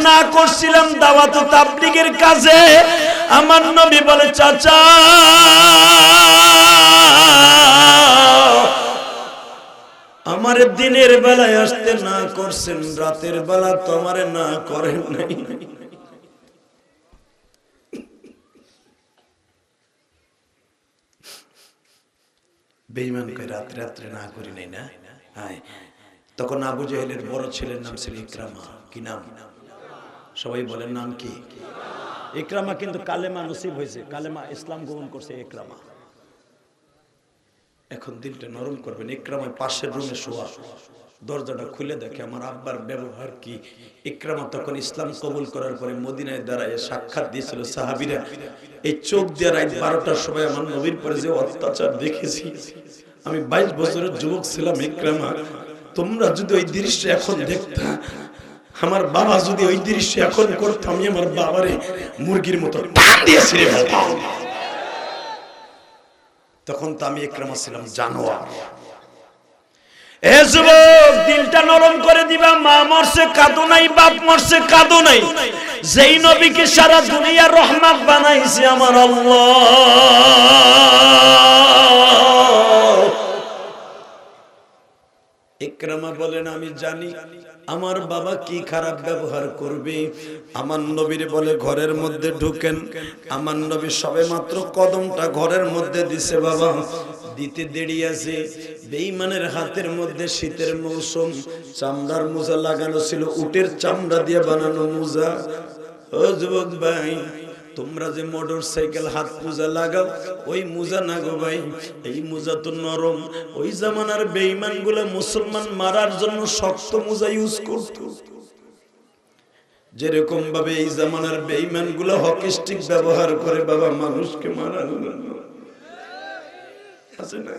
না করছিলাম দাওয়াত ও তাবলীগের কাজে। আমার নবী বলে, চাচা আমার দিনের বেলায় আসতে না করছেন, রাতের বেলা তো আমারে না করেন নাই। বেঈমান কই রাতে রাতে না করি নাই না। তখন আবু জেহেলের বড় ছেলের নাম ছিল ইকরামা। কি নাম? সবাই বলেন নাম কি? ইকরামা কিন্তু কালেমা নসিব হয়েছে, কালেমা ইসলাম গ্রহণ করছে ইকরামা। এখন দিলটা নরম করবেন। ইকরামার পাশের রুমে শোয়া, দরজাটা খুলে দেখে আমার আব্বার ব্যবহার কি। ইকরামা তখন ইসলাম কবুল করার পরে মদিনায় দাঁড়ায় সাক্ষাৎ দিয়েছিল সাহাবীরা। এই চোখ দিয়ে রাত 12টার সময় আমার নবীর পরে যে অত্যাচার দেখেছি, আমি 22 বছরের যুবক ছিলাম ইকরামা, তোমরা যদি ওই দৃশ্য এখন দেখতা, আমার বাবা যদি ওই দৃশ্য এখন করতো, আমি আমার বাবারে মুরগির মতো টান দিয়ে ছিঁড়ে ফেলতাম। তখন তো আমি ইকরামা ছিলাম জানোয়ার। এ যুবক, দিলটা নরম করে দিবা। মা মরছে কাঁদো নাই, বাপ মরছে কাঁদো নাই। যেই নবীকে সারা দুনিয়ার রহমত বানাইছে আমার আল্লাহ। ইকরামা বলেন, আমি জানি আমার বাবা কি খারাপ ব্যবহার করবে। আমার নবীর বলে ঘরের মধ্যে ঢুকেন। আমার নবী সবে মাত্র কদমটা ঘরের মধ্যে দিছে, বাবা দিতে দেরি আছে। বেঈমানের হাতের মধ্যে শীতের মৌসুম, চামড়ার মোজা লাগানো ছিল, উটের চামড়া দিয়ে বানানো মোজা। ও যুবক ভাই, তোমরা যে মোটর সাইকেল হাত মোজা লাগাও, ওই মোজা না গো ভাই, এই মোজা তো নরম। ওই জামানার বেঈমান গুলা মুসলমান মারার জন্য শক্ত মোজা ইউজ করত। যেরকম ভাবে এই জামানার বেঈমান গুলা হকি স্টিক ব্যবহার করে বাবা মানুষকে মারার জন্য। আছে না?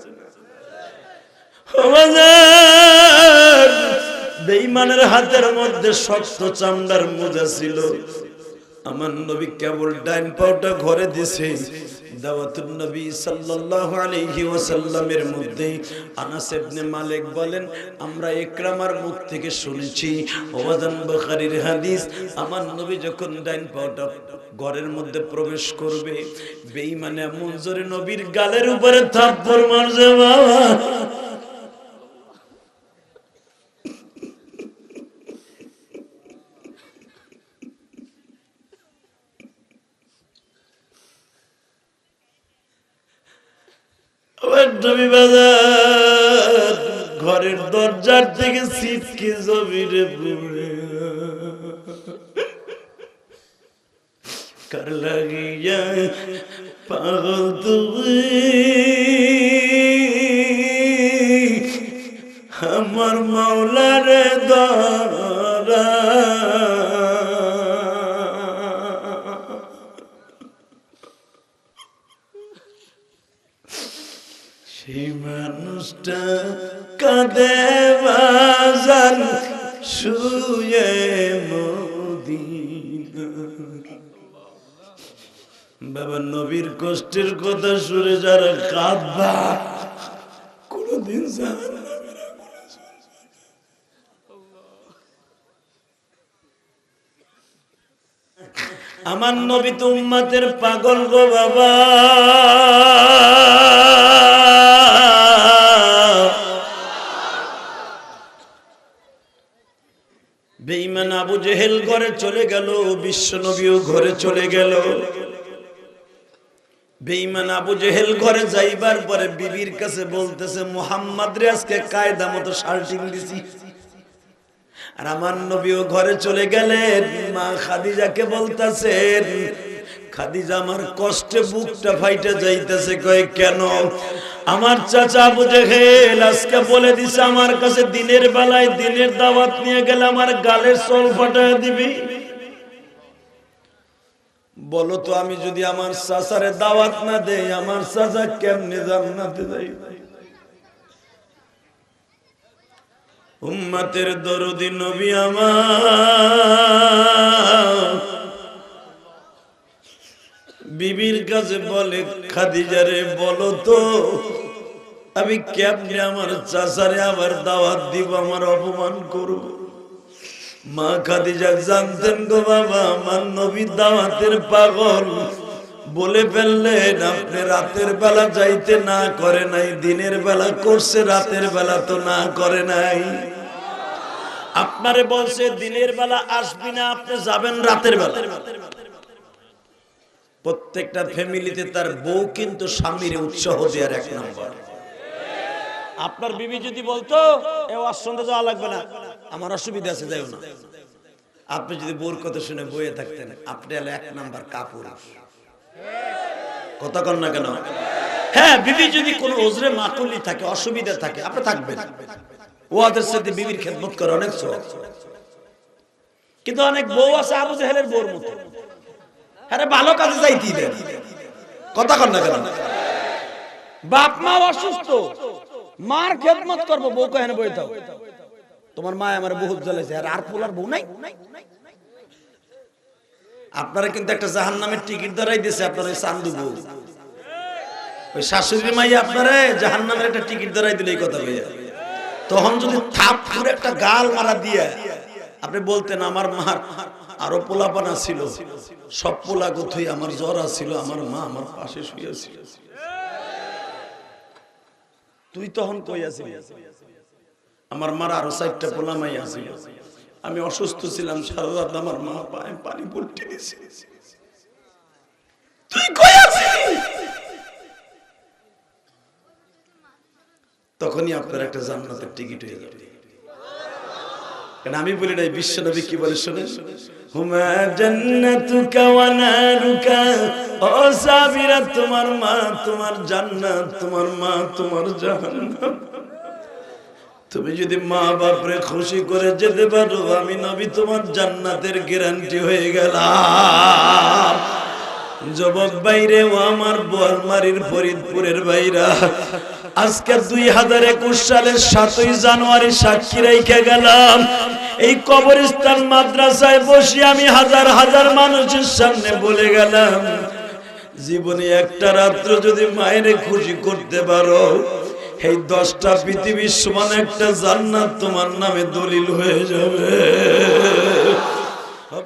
বেঈমানের হাতের মধ্যে শক্ত চামড়ার মোজা ছিল। আমার নবী কেবল ডাইন পাওটা ঘরে দিছে। দাওয়াতুন নবী সাল্লাল্লাহু আলাইহি ওয়াসাল্লামের মধ্যে আনাস ইবনে মালিক বলেন, আমরা ইকরামার মুখ থেকে শুনেছি, ওয়াজান বুখারীর হাদিস, আমার নবী যখন ডাইন পাওটা ঘরের মধ্যে প্রবেশ করবে, বেঈমানে এমন জোরে নবীর গালের উপরে থাপ্পড় মারছে বাবা। ঘরের দরজার থেকে ছিটকে জমিরে পড়ে, কার লাগিয়া পাগল তুমি আমার মাওলারে দরা। সেই মানুষটা কাঁদে বাজান শুয়ে মদিনায়। বাবা নবীর কষ্টের কথা শুনে যারা কাঁদবা, কোনদিন আমার নবী তো উম্মতের পাগল গো বাবা। বেঈমান আবু জেহেল ঘরে চলে গেল, বিশ্ব নবীও ঘরে চলে গেল। বেঈমান আবু জেহেল ঘরে যাইবার পরে বিবির কাছে বলতেছে, মুহাম্মদ রে আজকে কায়দা মতো শার্টিং দিছি। আর আমার নবীও ঘরে চলে গেলেন। মা খাদিজাকে বলতেছেন, খাদিজা আমার কষ্টে বুকটা ফাইটা যাইতেছে। কয় কেন? আমার চাচা আবু জেহেল আজকে বলে দিছে আমার কাছে দিনের বেলায় দিনের দাওয়াত নিয়ে গেলে আমার গালের চল ফাটায় দিবি। বলো তো, আমি যদি আমার চাচারে দাওয়াত না দেই, আমার চাচা কেমনে জান্নাতে যাইবে? উম্মতের দরদি নবী আমার বিবির কাছে বলে, খাদিজারে বলো তো আমি কেমনে আমার চাচারে আবার দাওয়াত দিব, আমার অপমান করব? মা খাদিজা জানতেন গো বাবা আমার নবী দাওয়াতের পাগল, বলে ফেললেন আপনি রাতের বেলা যাইতে না করে নাই, দিনের বেলা করছে, রাতের বেলা তো না করে নাই। আপনারে বলছে দিনের বেলা আসবি না, আপনি যাবেন রাতের বেলা। প্রত্যেকটা ফ্যামিলিতে তার বউ কিন্তু স্বামীর উৎসাহ দেওয়ার এক নম্বর। আপনার বিবি যদি বলতো এ ওয়াজ শুনতে যাওয়া লাগবে না, আমার অসুবিধা আছে, যাইও না, আপনি যদি বউর কথা শুনে বইয়ে থাকতেন, আপনি হলে এক নাম্বার কাপুরুষ। কথা কন না কেন? হ্যাঁ, বিবি যদি কোনো ওজরে মাকুলি থাকে, অসুবিধা থাকে, আপনি থাকবেন, ওদের সাথে বিবির খেদমত করে অনেক সওয়াব। কিন্তু অনেক বউ আছে আবু জেহেলের বউর মতো, আরে ভালো কাজে যাইতেই দেন। কথা কন না কেন? বাপ মা অসুস্থ, মার খেদমত করবো, বউ কেন বই দাও, তোমার মা আমার বহুত জ্বালাইছে, আর পোলার বউ নাই। আপনারা কিন্তু একটা জাহান্নামের টিকিট ধরাই দিয়েছে, আপনার ওই চান্দু বউ, ওই শাশুড়ি মাইয়া আপনারা জাহান্নামের একটা টিকিট ধরাই দিলে এই কথা ভাইয়া। তখন যদি থাপ করে একটা গাল মারা দিয়ে আপনি বলতেন আমার মার আরো পোলাপানা ছিল, সব পোলা গুথই আমার জ্বর ছিল, আমার মা আমার পাশে শুয়েছিল, তুই তখন কই আছিস? আমার মার আরো 4টা পোলা মাই আছিল, আমি অসুস্থ ছিলাম, সারা রাত আমার মা পায়ে পানি পড়তে দিয়েছে, তুই কই আছিস? তখনই আপনার একটা জান্নাতের টিকিট হয়ে যাবে। কারণ আমি বলি নাই, বিশ্ব নবী কি বলে শুনেন, হুমা জান্নাতুকা ওয়া নারুকা, ও সাবিরা তোমার মা তোমার জান্নাত, তোমার মা তোমার জাহান্নাম। তুমি যদি মা বাপরে খুশি করে যেতে পারো, আমি নবী তোমার জান্নাতের গ্যারান্টি হয়ে গেলাম। যুবক বাইরে ও আমার বোয়ালমারীর ফরিদপুরের বাইরা, আজকে 2021 সালের 7ই জানুয়ারি সাক্ষী রেখে গেলাম, এই কবরস্থান মাদ্রাসায় বসে আমি হাজার হাজার মানুষের সামনে বলে গেলাম, জীবনে একটা রাত্র যদি মায়ের খুশি করতে পারো, এই 10টা পৃথিবীর সমান একটা জান্নাত তোমার নামে দলিল হয়ে যাবে।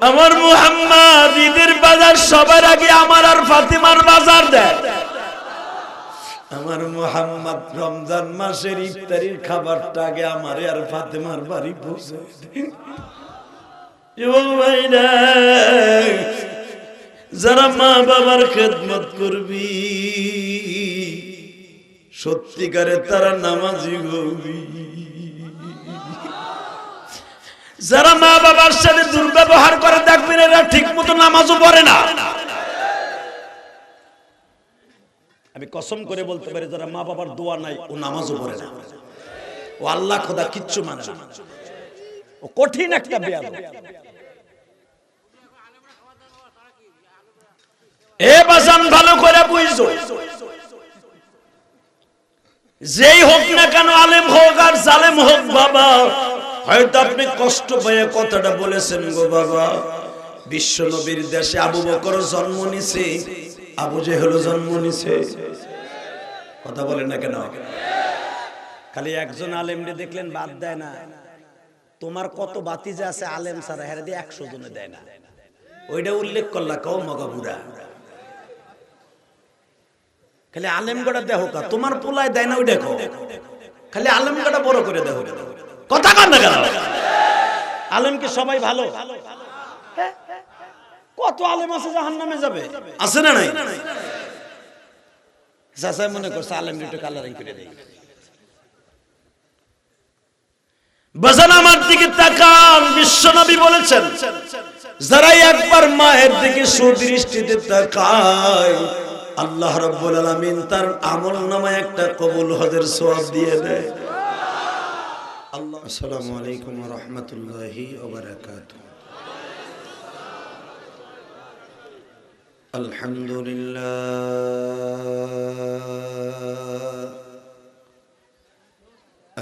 আমার মুহাম্মদ ঈদের বাজার সবার আগে আমার আর ফাতিমার বাজার দেয়। আমার মুহাম্মদ রমজান মাসের ইফতারির খাবারটা আগে আমার আর ফাতিমার বাড়ি পৌঁছে দেয়। যারা মা বাবার খেদমত করবি সত্যিকারে তারা নামাজি হবি। যারা মা বাবার সাথে দুর্ব্যবহার করে দেখবেন এরা ঠিক মতো নামাজও পড়ে না। আমি কসম করে বলতে পারি, যারা মা বাবার দোয়া নাই ও নামাজও পড়ে না, ও আল্লাহ খোদা কিচ্ছু মানে না, ও কঠিন একটা বেয়াদব। এ বাজান ভালো করে বুঝছো, যেই হোক না কেন, আলেম হোক আর জালেম হোক বাবা, হয়তো আপনি কষ্ট পেয়ে কথাটা বলেছেন গো বাবা, বিশ্ব নবীর দেশে আবু বকর জন্ম নিছে, আবু জেহেল জন্ম নিছে, কথা বলেন না কেন? খালি একজন আলেমরে দেখলেন বাদ দেয় না, তোমার কত বাতিজা আছে আলেম ছাড়া, হেরে দিয়ে 100 জনে দেয় না, ওইটা উল্লেখ করলা কও মগা বুড়া। খালি আলেম গড়া দেহ কা, তোমার পোলায় দেয় না ওই দেখো, খালি আলেম গড়া বড় করে দেহ, কথা কন না কেন? আলেম কি সবাই ভালো? কত আলেম আছে জাহান্নামে যাবে, আছে না নাই? চাচা মনে করছে আলেম একটু কালারিং করে দেয়। বাজান আমার দিকে তাকান, বিশ্বনবী বলেছেন, যারা একবার মায়ের দিকে সুদৃষ্টিতে তাকায়, আল্লাহ রাব্বুল আলামিন তার আমলনামায় একটা কবুল হজের সওয়াব দিয়ে দেয়। আল্লাহ। আসসালামু আলাইকুম ওয়া রাহমাতুল্লাহি ওয়া বারাকাতুহু।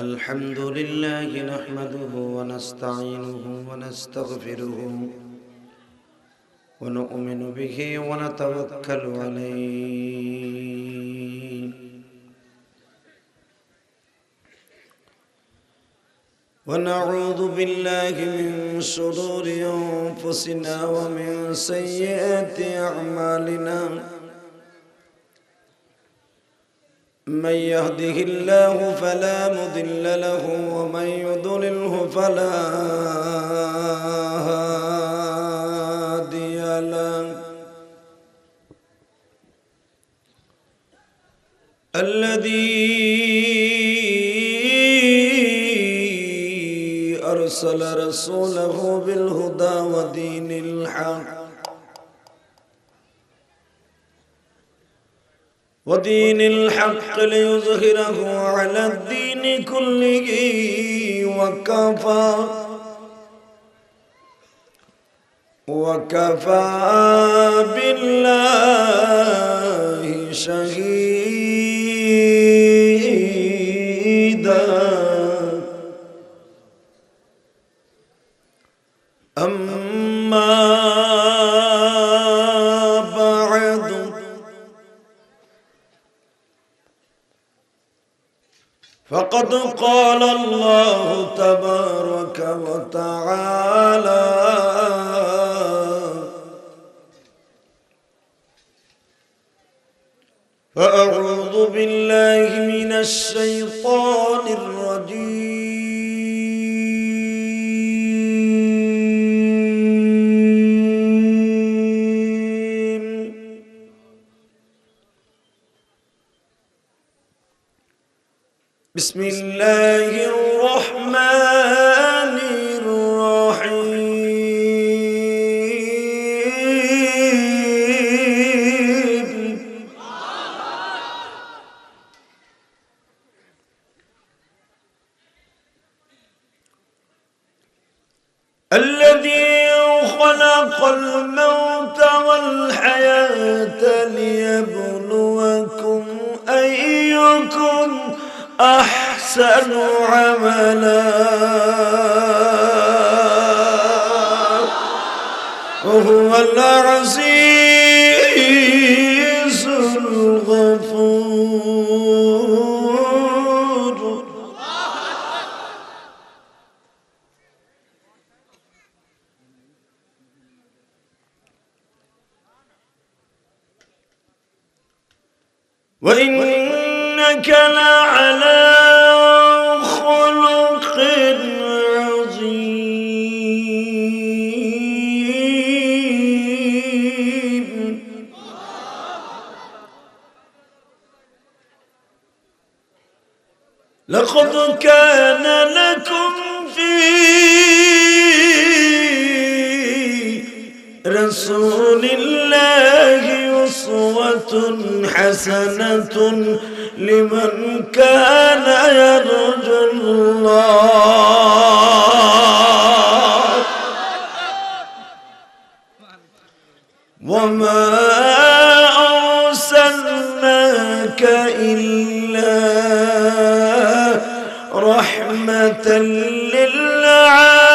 আলহামদুলিল্লাহ নাহমাদুহু ওয়া নাস্তাঈনুহু ওয়া নাস্তাগফিরুহু ওয়া নু'মিনু বিহি ওয়া নাতাওয়াক্কালু আলাইহি ونعوذ بالله من شرور أنفسنا ومن سيئات أعمالنا من يهده الله فلا مضل له ومن يضلله فلا هادي له الذي أرسل رسوله بالهدى ودين الحق ليظهره على الدين كله وكفى بالله شهيدا أما بعد فقد قال الله تبارك وتعالى فأعوذ بالله من الشيطان الرجيم بسم الله الرحمن الرحيم الذي خلق الموت والحياة ليبلوكم أيكم أحسن عملا وهو العزيز الغفور وإنك لعلى خلق عظيم لقد كان لكم في رسول الله أسوة حسنة لمن كان يرجو الله وما أرسلناك إلا رحمة للعالمين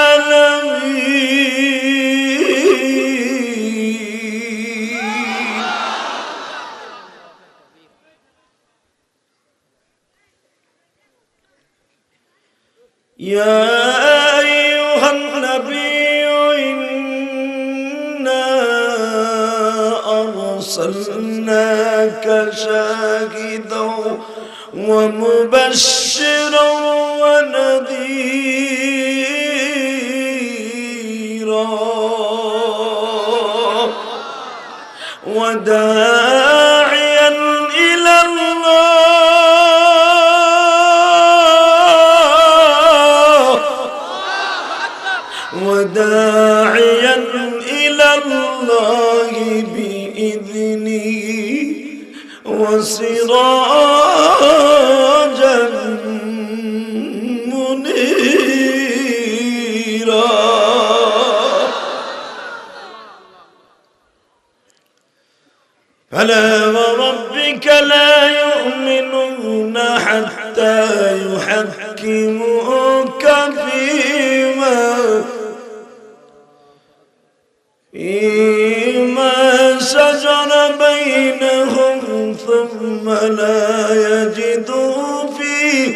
يا أيها النبي إنا أرسلناك شاهدا ومبشرا ونذيرا وداعيا إلى الله بإذنه وسراجا منيرا فلا وربك لا يؤمنون حتى يحكموك فيما شجر بينهم ثم لا يجدوا في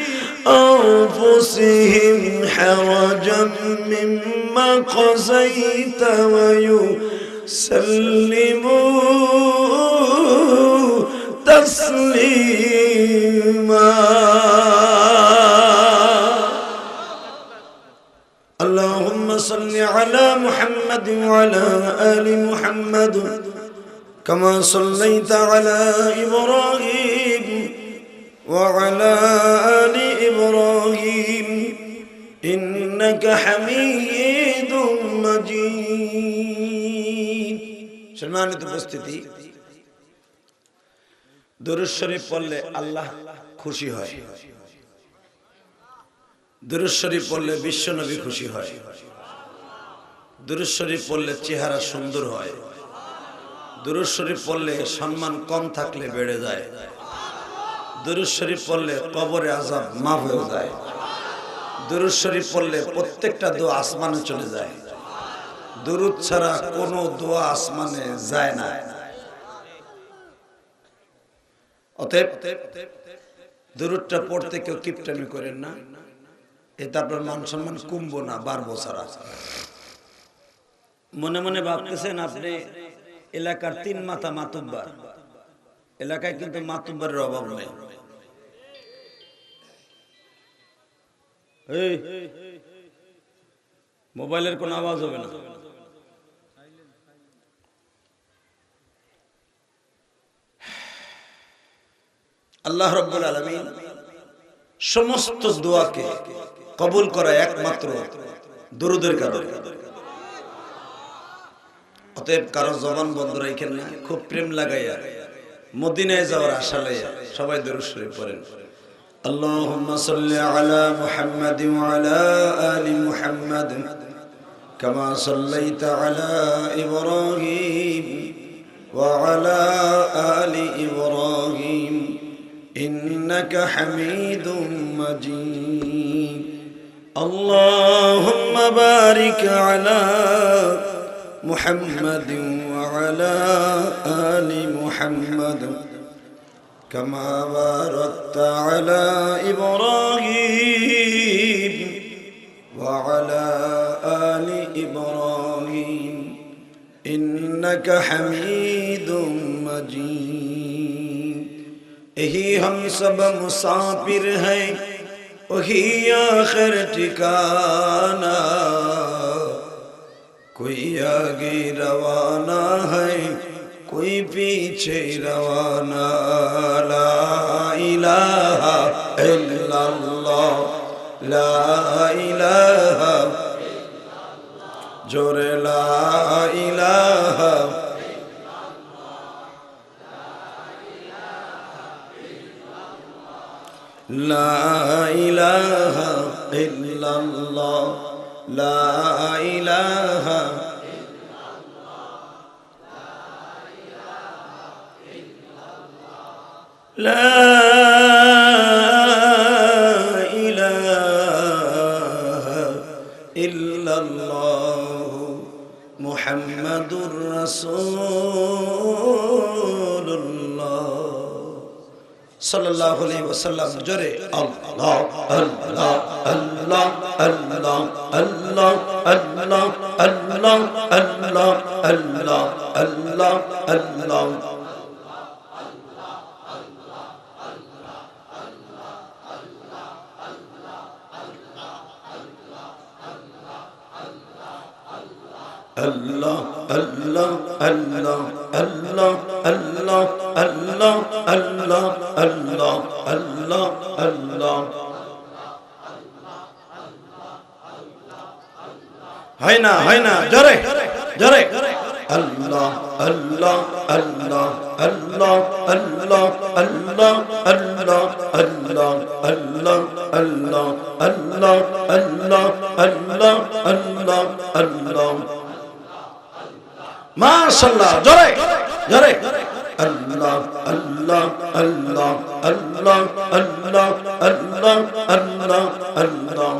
أنفسهم أنفسهم حرجا مما قضيت ويسلموا تسليما اللهم صل على محمد وعلى آل محمد كما صليت على إبراهيم وعلى آل إبراهيم إنك حميد مجيد সম্মানিত উপস্থিতি দুরূদ শরীফ পড়লে আল্লাহ খুশি হয় দুরূদ শরীফ পড়লে বিশ্বনবী খুশি হয় দুরূদ শরীফ পড়লে চেহারা সুন্দর হয় দুরূদ শরীফ পড়লে সম্মান কম থাকলে বেড়ে যায় দুরূদ শরীফ পড়লে কবরে আযাব মাফ হয়ে যায় দুরূদ শরীফ পড়লে প্রত্যেকটা দোয়া আসমানে চলে যায় দুরূদ ছাড়া কোনো দোয়া আসমানে যায় না অতএব দুরূদটা পড়তে কেউ কিপটামি করেন না এতে আপনার মান সম্মান কমবো না বাড়বো ছাড়া মনে মনে ভাবতেছেন আপনি এলাকার 3 মাথা মাতুব্বার এলাকায় কিন্তু মাতুব্বারের অভাব নেই এই মোবাইলের কোনো আওয়াজ হবে না আল্লাহ রাব্বুল আলামিন সমস্ত দোয়াকে কবুল করা একমাত্র দরুদের কারণে অতএব কারো জবান বন্ধ রাখেন না খুব প্রেম লাগাইয়া মদিনায় যাওয়ার আশা লইয়া সবাই দরুদ শরীফ পড়েন আল্লাহুম্মা সাল্লি আলা মুহাম্মাদ ওয়া আলা আলি মুহাম্মাদ কামা সাল্লাইতা আলা ইব্রাহিম ওয়া আলা আলি ইব্রাহিম إنك حميد مجيد اللهم بارك على محمد وعلى آل محمد كما باركت على إبراهيم وعلى آل إبراهيم إنك حميد مجيد यही हम सब मुसाफिर हैं वही आखिर ठिकाना कोई आगे रवाना है कोई पीछे रवाना ला इलाहा इल्लल्लाह ला इलाहा जोरे ला इलाहा لا إله إلا الله لا إله لا إله إلا الله محمد رسول الله सल्लल्लाहु अलैहि वसल्लम जोरे अल्लाह अल्लाह अल्लाह अल्लाह अल्लाह अल्लाह अल्लाह अल्लाह अल्लाह अल्लाह अल्लाह Allah Allah Allah Allah Allah Allah Allah Allah Allah Allah হয় না জোরে জোরে Allah Allah Allah Allah Allah Allah Allah Allah Allah Allah Allah Allah Allah Allah Allah মাশাআল্লাহ জোরে জোরে আল্লাহ আল্লাহ আল্লাহ আল্লাহ আল্লাহ আল্লাহ আল্লাহ আল্লাহ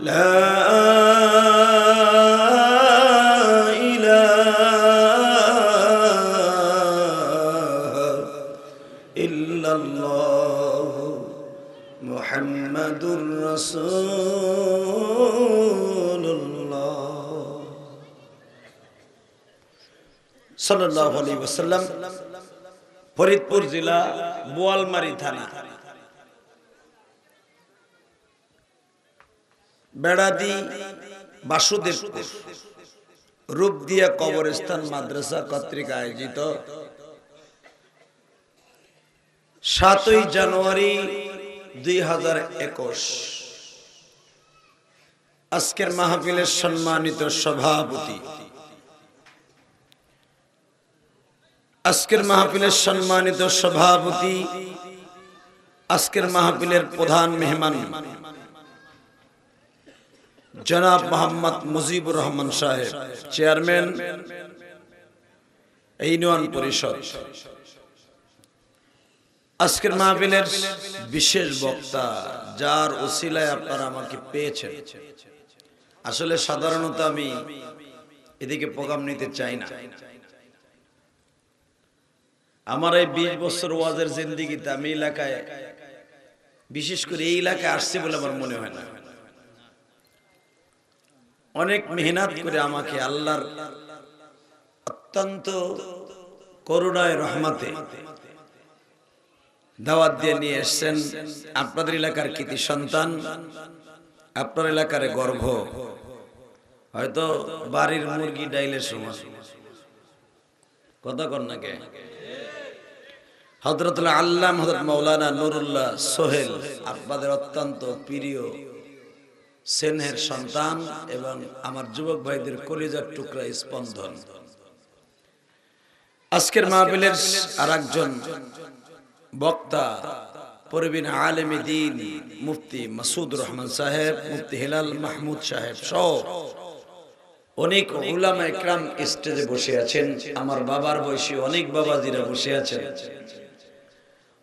লা ইলাহা ইল্লাল্লাহ মুহাম্মাদুর রাসূলুল্লাহ সাল্লাল্লাহু আলাইহি ওয়াসাল্লাম। ফরিদপুর জেলা বোয়ালমারী থানা বেড়াদি বাসুদেবপুর রূপদিয়া কবরস্থান মাদ্রাসা কর্তৃক আয়োজিত 7ই জানুয়ারি 2021 আজকের মাহফিলের সম্মানিত সভাপতি, আজকের মাহফিলের প্রধান মেহমান জনাব মোহাম্মদ মুজিবুর রহমান সাহেব, চেয়ারম্যান ইউনিয়ন পরিষদ। আজকের মাহফিলের বিশেষ বক্তা, যার ওসিলায় আপনারা আমাকে পেয়েছেন। আসলে সাধারণত আমি এদিকে প্রোগ্রাম নিতে চাই না। আমার এই 20 বছর ওয়াজের জিন্দেগিতে আমি এলাকায়, বিশেষ করে এই এলাকায় আসছি বলে আমার মনে হয় না। অনেক মেহনত করে আমাকে আল্লাহর অত্যন্ত করুণায় রহমতে দাওয়াত দিয়ে নিয়ে এসেছেন। আপনাদের এলাকার কৃতি সন্তান, আপনার এলাকার গর্ব, হয়তো বাড়ির মুরগি ডাইলের সমান। কথা কর না কে? হযরতুল আল্লামা হযরত মাওলানা নুরুল্লাহ সোহেল আপনাদের অত্যন্ত প্রিয় স্নেহের সন্তান এবং আমার যুবক ভাইদের কলিজার টুকরা স্পন্দন। আজকের মাহফিলের আরেকজন বক্তা পরবীন আলেম দ্বীন মুফতি মাসুদ রহমান সাহেব, মুফতি হেলাল মাহমুদ সাহেব সহ অনেক উলামা ইকরাম স্টেজে বসে আছেন। আমার বাবার বয়সী অনেক বাবাজিরা বসে আছেন।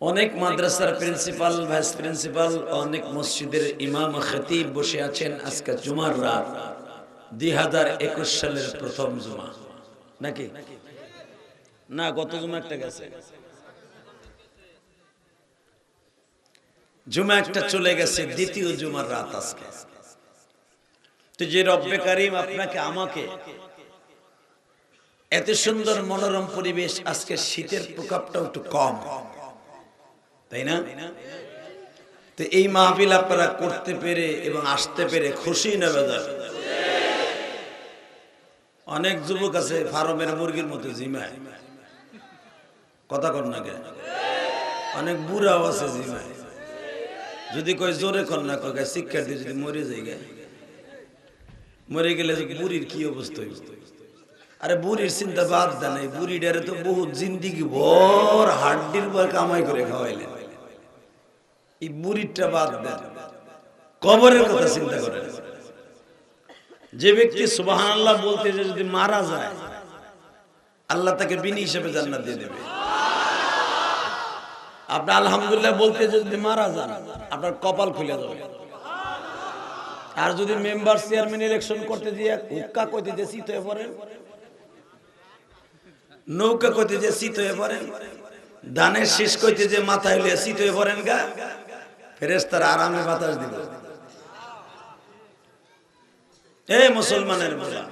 অনেক মাদ্রাসার প্রিন্সিপাল, ভাইস প্রিন্সিপাল, অনেক মসজিদের ইমাম খতিব বসে আছেন। আজকে জুমার রাত 2021 সালের প্রথম জুমা নাকি না? গত জুমা একটা গেছে, জুমা একটা চলে গেছে, দ্বিতীয় জুমার রাত আজকে। তো যে রব্বে কারীম আপনাকে আমাকে এত সুন্দর মনোরম পরিবেশ, আজকে শীতের প্রকোপটা একটু কম, তাই না? তো এই মাহফিল আপনারা করতে পেরে এবং আসতে পেরে খুশি না বেজার? অনেক যুবক আছে ফার্মের মুরগির মতো জিমায়, কথা কর না কেন? অনেক বুড়াও আছে জিমায়, যদি কয় জোরে কর না কয় শিক্ষা দিয়ে যদি মরে যাই গে, মরে গেলে বুড়ির কি অবস্থা হইব? আরে বুড়ির চিন্তা বাদ দেন, এই বুড়িটারে তো বহুত জিন্দিগি ভর হাড্ডির পর কামাই করে খাওয়াইলেন। এই বুড়িটা বাদ দেন, কবরের কথা চিন্তা করেন। যে ব্যক্তি সুবহানাল্লাহ বলতে যদি মারা যায়, আল্লাহ তাকে বিনি হিসেবে জান্নাত দিয়ে দেবে। আপনি আলহামদুলিল্লাহ বলতে যদি মারা যান, আপনার কপাল খুলে যাবে। আর যদি মেম্বার চেয়ারম্যান ইলেকশন করতে দিয়ে হুক্কা কইতে যে শীত হয়ে পড়েন, নৌকা কইতে যে শীত হয়ে পড়েন, ধানের শীষ কইতে যে মাথায় হইলে শীত হয়ে পড়েন গা, ফেরেশতারা আরামে বাতাস দিল। এই মুসলমানের মোলা,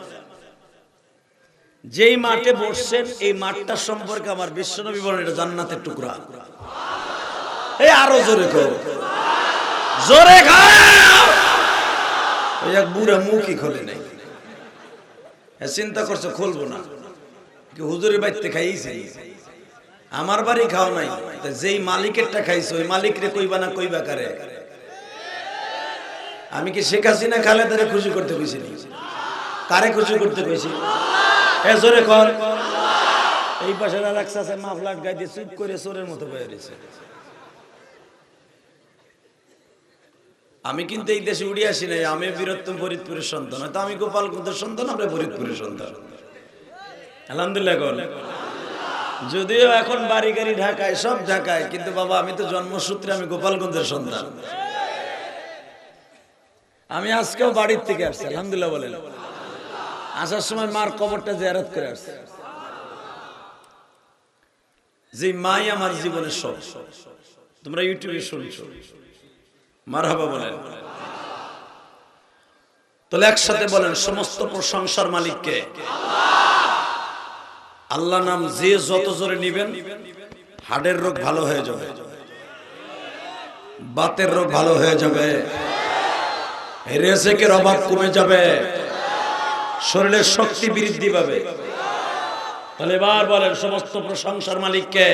যেই মাঠে বসছেন এই মাঠটা সম্পর্কে আমার বিশ্বনবী বলেন এটা জান্নাতের টুকরা। এই আরো জোরে কর, জোরে খাও। ওই এক বুড়া মুখই খোলে নাই, চিন্তা করছো খুলবো না, কি হুজুরের বাড়িতে খাইছে, আমার বাড়ি খাও নাই। যেই মালিকেরটা খাইছে ওই মালিকরে কইবা না কইবা কারে? আমি কি শেখ হাসিনা খালেদারে খুশি করতে কইছি? কারে খুশি করতে কইছি? এ জোরে কর। এই পাশে রাখছে মাফলাট গায়ে দিয়ে চুপ করে চোরের মতো বয়ে রয়েছে। আমি কিন্তু এই দেশে উড়ে আসি নাই, আমি বীরত্তম ফরিদপুরের সন্তান, হয়তো আমি গোপালগঞ্জের সন্তান, আমরা ফরিদপুরের সন্তান। আলহামদুলিল্লাহ কর। যদিও এখন বাড়ি গাড়ি ঢাকায়, সব ঢাকায়, কিন্তু বাবা আমি তো জন্মসূত্রে আমি গোপালগঞ্জের সন্তান। আমি আজকেও বাড়ির থেকে আসছি, আলহামদুলিল্লাহ বলেন। আসার সময় মার কবরটা জিয়ারত করে আসছি। যে মাই আমার জীবনের সব। তোমরা ইউটিউবে শুনছো, মারহাবা বলেন। তাহলে একসাথে বলেন, সমস্ত প্রশংসার মালিক কে? আল্লাহ নাম যে যত জোরে নিবেন, হার্টের রোগ ভালো হয়ে যাবে, বাতের রোগ ভালো হয়ে যাবে, রিজিকের অভাব কমে যাবে, শরীরের শক্তি বৃদ্ধি পাবে। তাহলে এবার বলেন, সমস্ত প্রশংসার মালিক কে?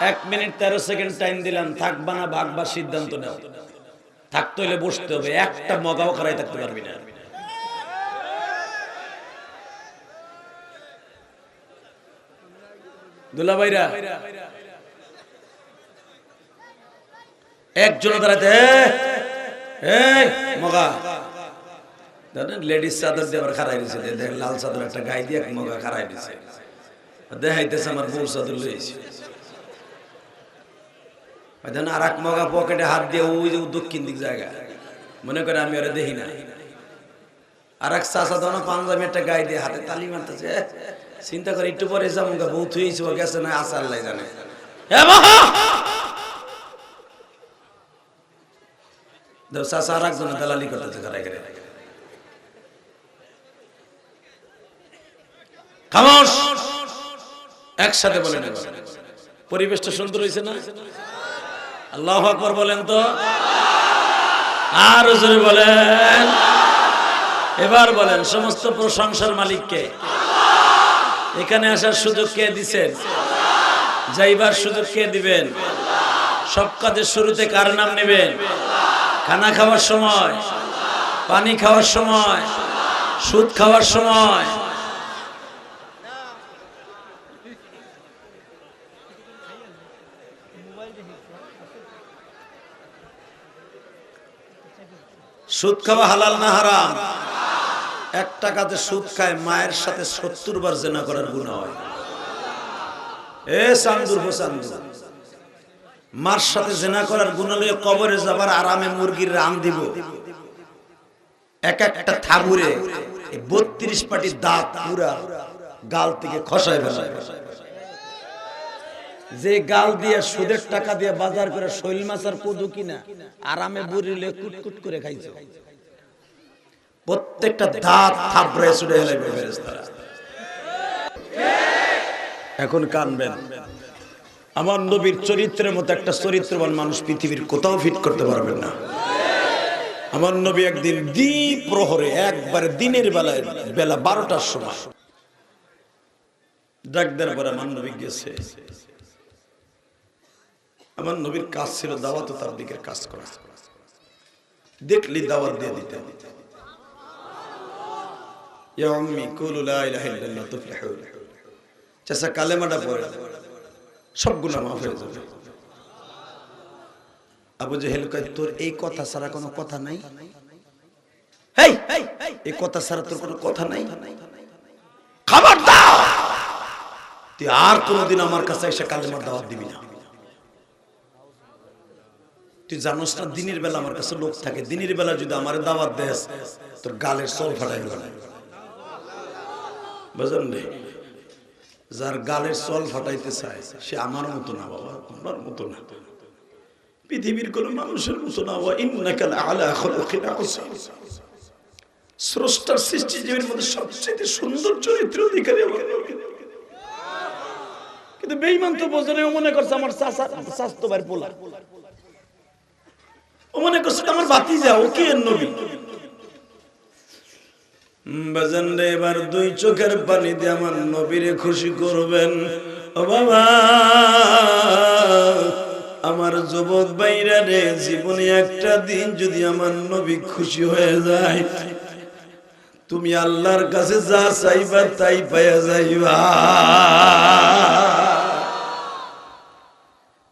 1 মিনিট 13 সেকেন্ড টাইম দিলাম, থাকবা না ভাগবা সিদ্ধান্ত নাও। থাকতে হলে বসতে হবে, একটা মগাও খারাই থাকতে পারবি না। দুলাভাইরা একজন দাঁড়াতে, মগা লেডিস চাদর দিয়ে আবার খারাই দিছে, লাল চাদর একটা গায়ে দিয়ে মগা খারাই দিছে, দেখাইতেছে আমার বউ চাদর লইছে। আর এক মগা পকেটে হাত দিয়ে ওই যে দক্ষিণ দিক জায়গা, মনে করে আমি ওরা দেখি না। আর এক চাষা ধরো পাঞ্জাবি একটা গায়ে দিয়ে হাতে তালি মারতেছে, চিন্তা করে একটু পরে যাবো বউ থুয়েছে, ও গেছে না আসা আল্লাহ জানে। চাষা আর একজনে দালালি করতেছে ঘরে ঘরে। খামোশ, একসাথে বলেন, পরিবেশটা সুন্দর হয়েছে না? আল্লাহু আকবার বলেন তো, আর জোরে বলেন। এবার বলেন, সমস্ত প্রশংসার মালিক কে? এখানে আসার সুযোগ কে দিবেন? যাইবার সুযোগ কে দিবেন? সব কাজের শুরুতে কার নাম নেবেন? খানা খাওয়ার সময়, পানি খাওয়ার সময়, সুদ খাওয়ার সময়, সুদ খাওয়া হালাল না হারাম? 1 টাকাতে সুদ খায় মায়ের সাথে 70 বার জিনা করার গুনাহ হয়। চান্দুর চান্দুর, মার সাথে জিনা করার গুনাহ লইয়া কবরে যাবার আরামে মুরগির রান দিব, এক একটা থাবুরে 32 পাটি দাঁত পুরা গাল থেকে খসায় ফেলায়। যে গাল দিয়ে সুদের টাকা দিয়ে বাজার করে শৈল মাছ আর কদু কিনা আরামে বুড়িলে কুটকুট করে খাইছে, প্রত্যেকটা দাঁত থাবড়ে ছুড়ে ফেলাইবে ফেরেশতারা। এখন কানবেন, আমার নবীর চরিত্রের মতো একটা চরিত্রবান মানুষ পৃথিবীর কোথাও ফিট করতে পারবেন না। আমার নবী একদিন দ্বীপ প্রহরে, একবারে দিনের বেলায়, বেলা 12টার সময় ডাক দেওয়ার পর আমার নবী গেছে। আমার নবীর কাজ ছিল দাওয়াত ও তাবলীগের কাজ করা, দেখলি দাওয়াত দিয়ে দিতে। ইয়া উম্মি কুলু লা ইলাহা ইল্লাল্লাহ তুফলিহুন, চাচা কালেমাটা পড়ে সব গুনাহ মাফ হয়ে যাবে। আবু জেহেল কয়, তোর এই কথা ছাড়া কোনো কথা নাই? হেই, এই কথা ছাড়া তোর কোনো কথা নাই? খবরদার, তুই আর কোনোদিন আমার কাছে এসে কালেমার দাওয়াত দিবি না। তুই জানোস না দিনের বেলা আমার কাছে লোক থাকে, দিনের বেলা যদি আমার দাওয়াত দেস তোর গালের চল ফাটাই ফেলে। বুঝলেন রে? যার গালের চল ফাটাইতে চায় সে আমার মতো না বাবা, আমার মতো না, পৃথিবীর কোন মানুষের মতো না। ইন্নাকা লাআলা খুলুকিন আযীম, স্রষ্টার সৃষ্টিজীবের মধ্যে সবচেয়ে সুন্দর চরিত্র অধিকারী আমার নবী। কিন্তু বেঈমান তো বোঝে না, ও মনে করছে আমার চাচা ভাইয়ের পোলা, ও মনে করছে আমার ভাতিজা, ও কি এর নবী। বাজান রে, এবার 2 চোখের পানি দিয়ে আমার নবীরে খুশি করবেন। ও বাবা, আমার যুবক ভাইরা রে, জীবনে একটা দিন যদি আমার নবী খুশি হয়ে যায়, তুমি আল্লাহর কাছে যা চাইবা তাই পাইয়া যাইবা।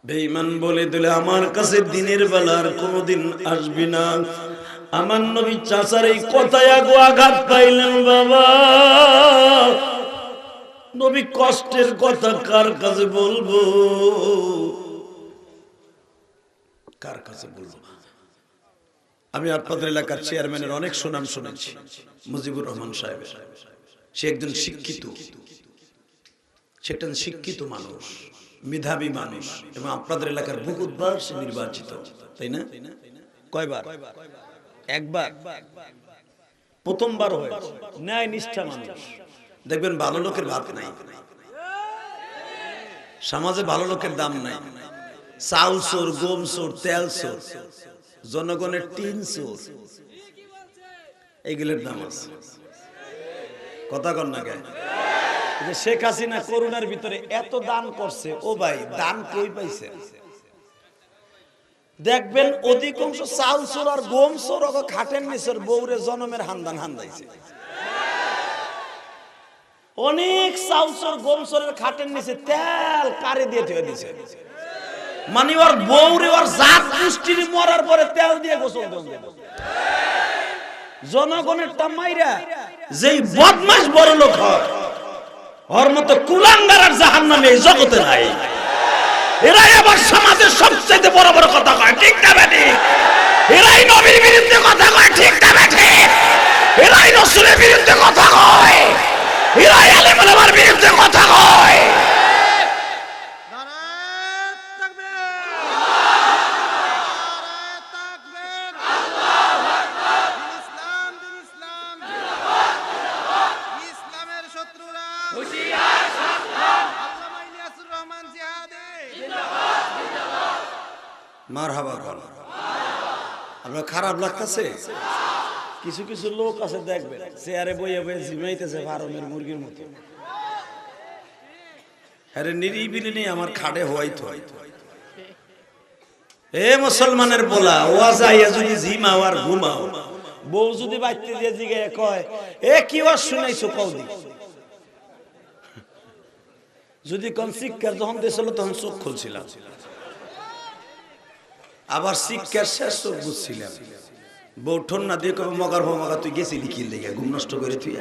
বেঈমান বলে দিলে আমার কাছে দিনের বেলা আর কোনোদিন আসবি না। আমার নবী চাচার এই কথায় আঘাত পাইলেন বাবা। নবী কষ্টের কথা কার কাছে বলবো, কার কাছে বলবো? আমি আপনাদের এলাকার চেয়ারম্যানের অনেক সুনাম শুনেছি, মুজিবুর রহমান সাহেব। সে একজন শিক্ষিত মানুষ, মেধাবী মানুষ, এবং আপনাদের এলাকার বহুবার সে নির্বাচিত, তাই না? কয়বার? একবার, প্রথমবার হয়েছে। ন্যায় নিষ্ঠা মানুষ। দেখবেন ভালো লোকের ভাত নাই, সমাজে ভালো লোকের দাম নাই। চাউল চোর, গম চোর, তেল চোর, জনগণের টিন চোর, এইগুলোর দাম আছে। কথা কন না কেন? শেখ হাসিনা করোনার ভিতরে এত দান করছে, ও ভাই দান কই পাইছে? দেখবেন অধিকাংশ চাউল চোর আর গম চোর খাটের নিচের বউরে জনমের হান্দান হান্দাইছে। অনেক চাউল চোর গম চোরের খাটের নিচে তেল কারে দিয়ে থুয়ে দিছে, মানে ওর বউরে ওর জাত গোষ্ঠীর মরার পরে তেল দিয়ে গোসল দেন। জনগণের টামাইরা যেই বদমাশ বড় লোক হয়, ওর মতো কুলাঙ্গার আর জাহান্নামে এই জগতে নাই। এরাই আবার সমাজের সবচেয়ে বড় বড় কথা কয়, ঠিক না বেটি? এরাই নবীর বিরুদ্ধে কথা কয়, ঠিক না বেটি? এরাই রাসূলের বিরুদ্ধে কথা কয়, এরাই আলেম ওলামার বিরুদ্ধে কথা কয়। মারহাবা বল। আপনার খারাপ লাগতেছে? কিছু কিছু লোক আছে দেখবেন চেয়ারে বইয়ে বইয়ে ঝিমাইতেছে ফার্মের মুরগির মতো। আরে নিরিবিলি নেই, আমার খাড়ে হইতো। এ মুসলমানের বলা, ওয়াজ আইয়া যদি ঝিমাও আর ঘুমাও, বউ যদি বাইতে দিয়ে জিগায় কয় এ কি ওয়াজ শুনাইছো কও দি, যদি কোন শিক্ষার যখন দিয়েছিল তখন চোখ খুলছিলাম, আবার শিক্ষার শেষ চোখ বুঝছিলাম। বউ ঠোন না দিয়ে কবে মগার মগা তুই গেছিলি কি লেগে, ঘুম নষ্ট করে তুই।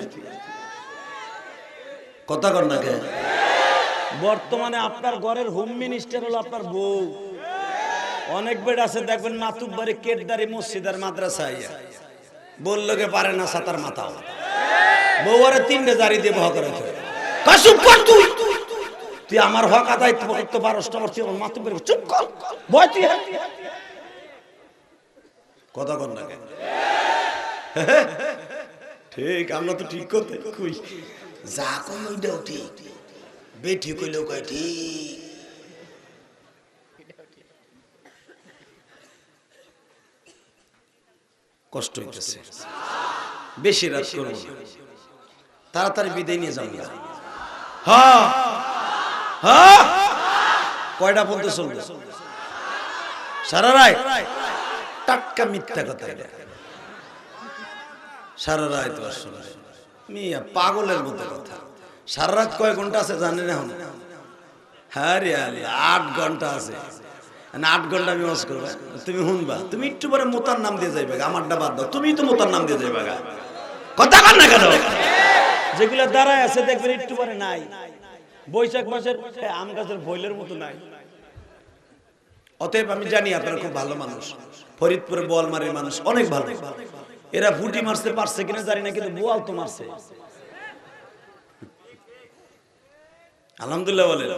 কথা কর না কে? বর্তমানে আপনার ঘরের হোম মিনিস্টার হলো আপনার বউ। অনেক বেড আছে দেখবেন মাতুব্বাড়ি কেটদারি মসজিদের মাদ্রাসা আইয়া বললোকে পারে না সাতার মাথাও, বউ আরে তিনটে জারি দিয়ে ভয় করে চুপ কর তুই, তুই আমার হক আদায় করতে পারস না, মাতুব্বাড়ি চুপ কর ভয় তুই। কথা কর না কেন? ঠিক, আমরা তো ঠিক করতে কই, যা কই ওইটাও ঠিক, বেঠি কইলেও কয় ঠিক। কষ্ট হইতেছে, বেশি রাত করব না, তাড়াতাড়ি বিদায় নিয়ে যাবো। হ্যাঁ হ্যাঁ, কয়টা পর্যন্ত চলবে? সারা রাত টাটকা মিথ্যা কথা, সারা রাত মিয়া পাগলের মতো কথা। সারা রাত কয় ঘন্টা আছে জানেন এখন? হ্যাঁ রে 8 ঘন্টা আছে। 8 ঘন্টা আমি ওয়াজ করব, তুমি শুনবা, তুমি একটু পরে মোতার নাম দিয়ে যাইবে, আমারটা বাদ দাও, তুমি তো মোতার নাম দিয়ে যাইবে। কথা কর না কেন? যেগুলা দাঁড়ায় আছে দেখবেন একটু পরে নাই, বৈশাখ মাসের আম গাছের বইলের মতো নাই। অতএব আমি জানি আপনারা খুব ভালো মানুষ, ফরিদপুরে বোয়ালমারির মানুষ অনেক ভালো। এরা ফুটি মারতে পারছে কিনা জানি না, কিন্তু বোয়াল তো মারছে। আলহামদুলিল্লাহ বলেন।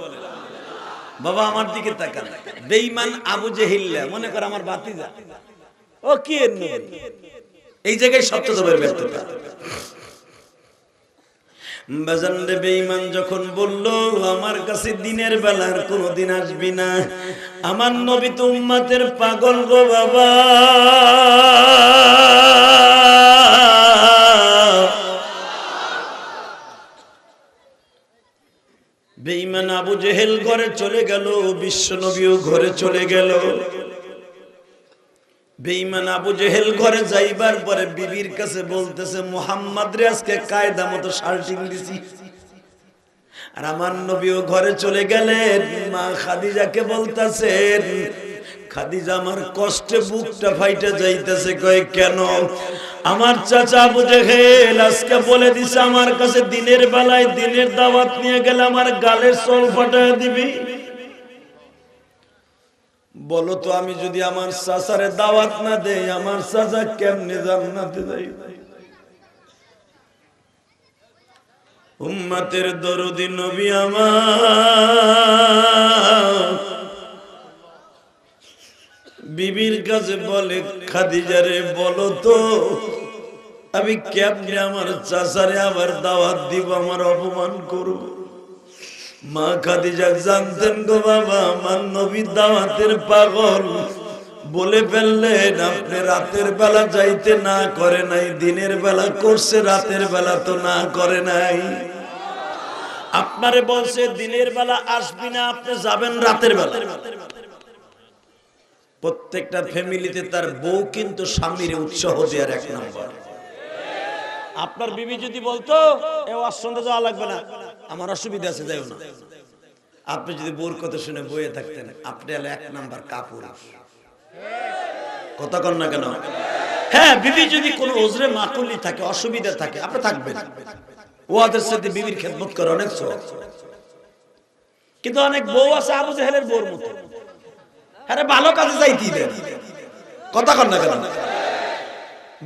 বাবা আমার দিকে তাকান, বেঈমান আবু জেহিল্লা মনে করে আমার ভাতিজা, ও কি এই জায়গায় সত্যযুগের ব্যর্থতা। বাজানরে বেঈমান যখন বলল আমার কাছে দিনের বেলার কোনদিন আসবি না, আমার নবী তো উম্মতের পাগল গো বাবা। বেঈমান আবু জেহেল ঘরে চলে গেল, বিশ্ব নবীও ঘরে চলে গেল। বেঈমান আবু জেহেল ঘরে যাইবার পরে বিবির কাছে বলতেছে মুহাম্মদ রে আজকে কায়দা মতো শার্টিং দিছি। আর আমার নবীও ঘরে চলে গেলেন, মা খাদিজাকে বলতেছেন খাদিজা আমার কষ্টে বুকটা ফাইটে যাইতেছে। কয় কেন? আমার চাচা আবু জেহেল আজকে বলে দিছে আমার কাছে দিনের বেলায় দিনের দাওয়াত নিয়ে গেলে আমার গালের চল ফাটায় দিবি। বলো তো আমি যদি আমার চাচারে দাওয়াত না দেই আমার চাচা কেমনে জান্নাতে যাইবে? উম্মতের দরদি নবী আমার বিবির কাছে বলে, খাদিজারে বলো তো আমি কেমনে আমার চাচারে আবার দাওয়াত দিব, আমার অপমান করব? মা খাদিজা জানতেন গো বাবা, আমার নবী দাওয়াতের পাগল। বলে ফেললেন, আপনি রাতের বেলা যাইতে না করে নাই, দিনের বেলা করছে, রাতের বেলা তো না করে নাই। আপনারে বলছে দিনের বেলা আসবি না, আপনি যাবেন রাতের বেলা। প্রত্যেকটা ফ্যামিলিতে তার বউ কিন্তু স্বামীর উৎসাহ দেওয়ার এক নম্বর। আপনার বিবি যদি বলতো এ অসন্ধ্যা যাওয়া লাগবে না, আমার অসুবিধা আছে, যাইও না, আপনি যদি বউর কথা শুনে বইয়ে থাকতেন, আপনি হলে এক নাম্বার কাপুরুষ। কথা কন না কেন? হ্যাঁ, বিবি যদি কোনো ওজরে মাকুলি থাকে, অসুবিধা থাকে, আপনি থাকবেন। ওদের সাথে বিবির খেদমত করে অনেক সওয়াব। কিন্তু অনেক বউ আছে আবু জেহেলের বউর মতো, আরে ভালো কাজে যাইতেই দেন। কথা কন না কেন?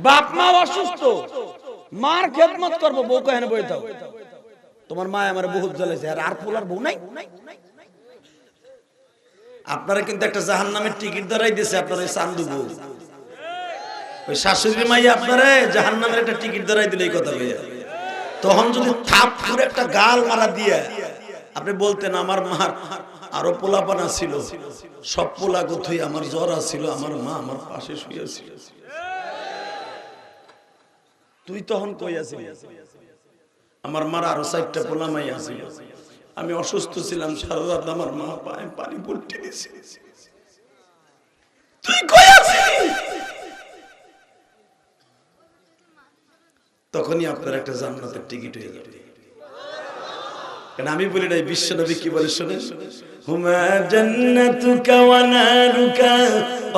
বাপ মা অসুস্থ, মার খেদমত করবো, বউ কেন বই দাও, তোমার মা আমার বহুত জ্বলেছে, আর পোলার বউ নাই। আপনারা কিন্তু একটা জাহান্নামের টিকিট ধরাই দিয়েছে, আপনার ওই চান্দু বউ, ওই শাশুড়ি মাই আপনারা জাহান্নামের একটা টিকিট ধরাই দিলে এই কথা ভাইয়া। তখন যদি থাপ করে একটা গাল মারা দিয়ে আপনি বলতেন, আমার মার আরো পোলাপানা ছিল, সব পোলা গুথই আমার জ্বর ছিল, আমার মা আমার পাশে শুয়েছিল, তুই তখন কই আছিস? আমার মার আরো 4টা পোলা মাই আছে, আমি অসুস্থ ছিলাম, সারা রাত আমার মা পায়ে পানি পড়তে দিয়েছে, তুই কই আছিস? তখনই আপনার একটা জান্নাতের টিকিট হয়ে যাবে। কারণ আমি বলি না, বিশ্ব নবী কি বলে শুনেন, হুমা জান্নাতুকা ওয়া নারুকা,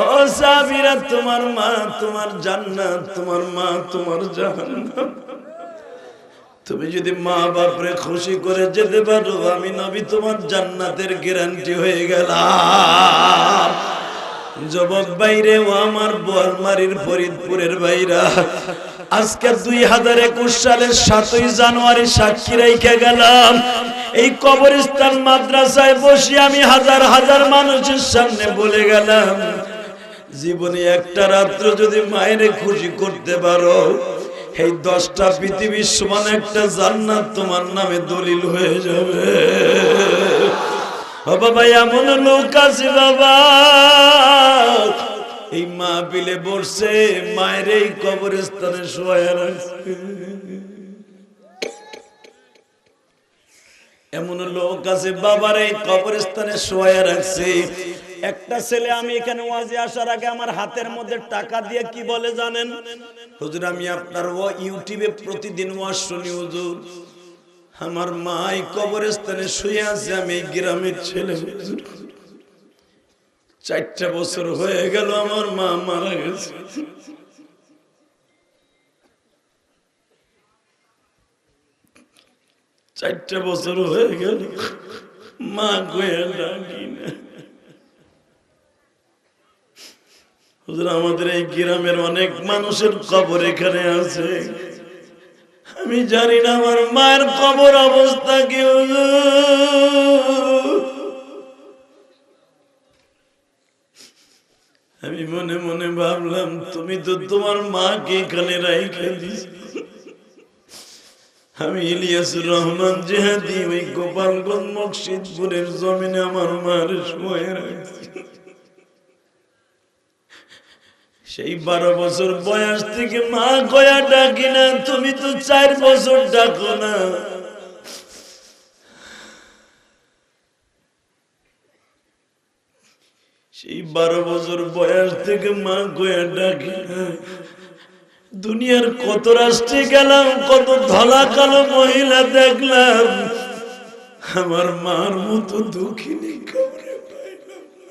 ও সাবিরা তোমার মা তোমার জান্নাত, তোমার মা তোমার জাহান্নাম। তুমি যদি মা বাপরে খুশি করে যেতে পারো, আমি নবী তোমার জান্নাতের গ্যারান্টি হয়ে গেলাম। যুবক বাইরে ও আমার বোয়ালমারীর ফরিদপুরের বাইরা, আজকে 2021 সালের 7ই জানুয়ারি সাক্ষী রেখে গেলাম, এই কবরস্থান মাদ্রাসায় বসে আমি হাজার হাজার মানুষের সামনে বলে গেলাম, জীবনে একটা রাত্র যদি মায়ের খুশি করতে পারো, এই 10টা পৃথিবীর সমান একটা জান্নাত তোমার নামে দলিল হয়ে যাবে। বাবা এমন লোক আছে বাবা, এই মা বিলে বসছে, মায়ের এই কবরস্থানে শোয়া রাখছে। এমন লোক আছে বাবার এই কবরস্থানে শোয়া রাখছে। একটা ছেলে, আমি এখানে ওয়াজে আসার আগে আমার হাতের মধ্যে টাকা দিয়ে কি বলে জানেন? হুজুর আমি আপনার ইউটিউবে প্রতিদিন ওয়াজ শুনি হুজুর, আমার মা এই কবরস্থানে শুয়ে আছে, আমি এই গ্রামের ছেলে, 4টা বছর হয়ে গেল আমার মা মারা গেছে। চারটা বছর হয়ে গেল মা কয়ে ডাকি না। হুজুর আমাদের এই গ্রামের অনেক মানুষের কবর এখানে আছে, আমি জানি না আমার মায়ের কবর অবস্থা কি। আমি মনে মনে ভাবলাম, তুমি তো তোমার মাকে এখানে রাইখে দিস। আমি ইলিয়াসুর রহমান জিহাদি ওই গোপালগঞ্জ মকসিদপুরের জমিনে আমার মার শুয়ে রাখছি। সেই 12 বছর বয়স থেকে মা কয়া ডাকি না, তুমি তো 4 বছর ডাকো না। সেই 12 বছর বয়স থেকে মা কয়া ডাকি না। দুনিয়ার কত রাষ্ট্রে গেলাম, কত ধলা কালো মহিলা দেখলাম, আমার মার মতো দুঃখিনী কবরে পাইলাম না।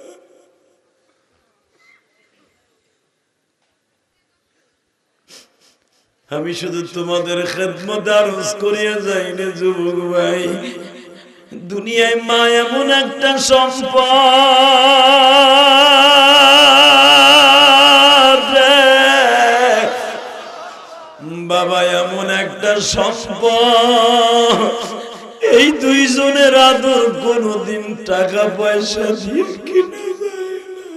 আমি শুধু তোমাদের খেদমত আরজ করিয়া যাই না যুবক ভাই, দুনিয়ায় মা এমন একটা সম্পদ, বাবা এমন একটা সম্পদ, এই দুইজনের আদর কোনদিন টাকা পয়সা দিয়ে কিনা যায় না।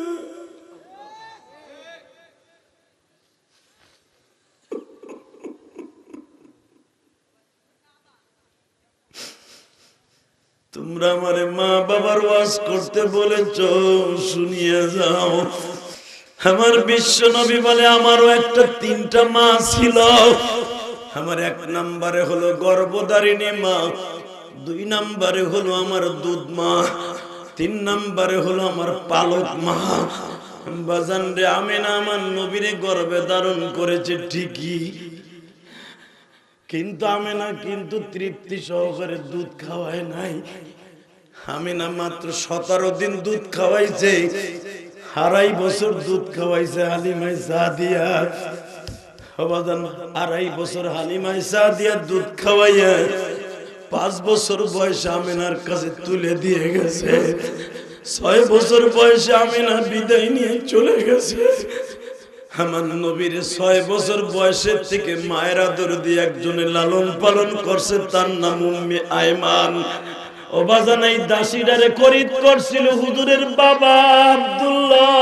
তোমরা আমারে মা বাবার ওয়াজ করতে বলেছ, শুনিয়ে যাও। আমার বিশ্ব নবী বলে আমারও একটা তিনটা মা ছিল। আমার এক নম্বরে হলো গর্ভধারিণী মা, দুই নম্বরে হলো আমার দুধ মা, তিন নম্বরে হলো আমার পালক মা। বাজান রে, আমিনা আমার নবীরে গর্ভে ধারণ করেছে ঠিকই, কিন্তু আমিনা কিন্তু তৃপ্তি সহকারে দুধ খাওয়ায় নাই। আমিনা মাত্র 17 দিন দুধ খাওয়াইছে, 2.5 বছর দুধ খাওয়াইছে হালিমায়ে সাদিয়া। বাজান 2.5 বছর হালিমায়ে সাদিয়া দুধ খাওয়াইয়া 5 বছর বয়সে আমিনার কাছে তুলে দিয়ে গেছে। 6 বছর বয়সে আমিনা বিদায় নিয়ে চলে গেছে। আমার নবীর 6 বছর বয়সের থেকে মায়ের আদর দিয়ে একজনে লালন পালন করছে, তার নাম উম্মে আয়মান। ও বাজান, এই দাসীটারে খরিদ করছিল হুজুরের বাবা আব্দুল্লাহ।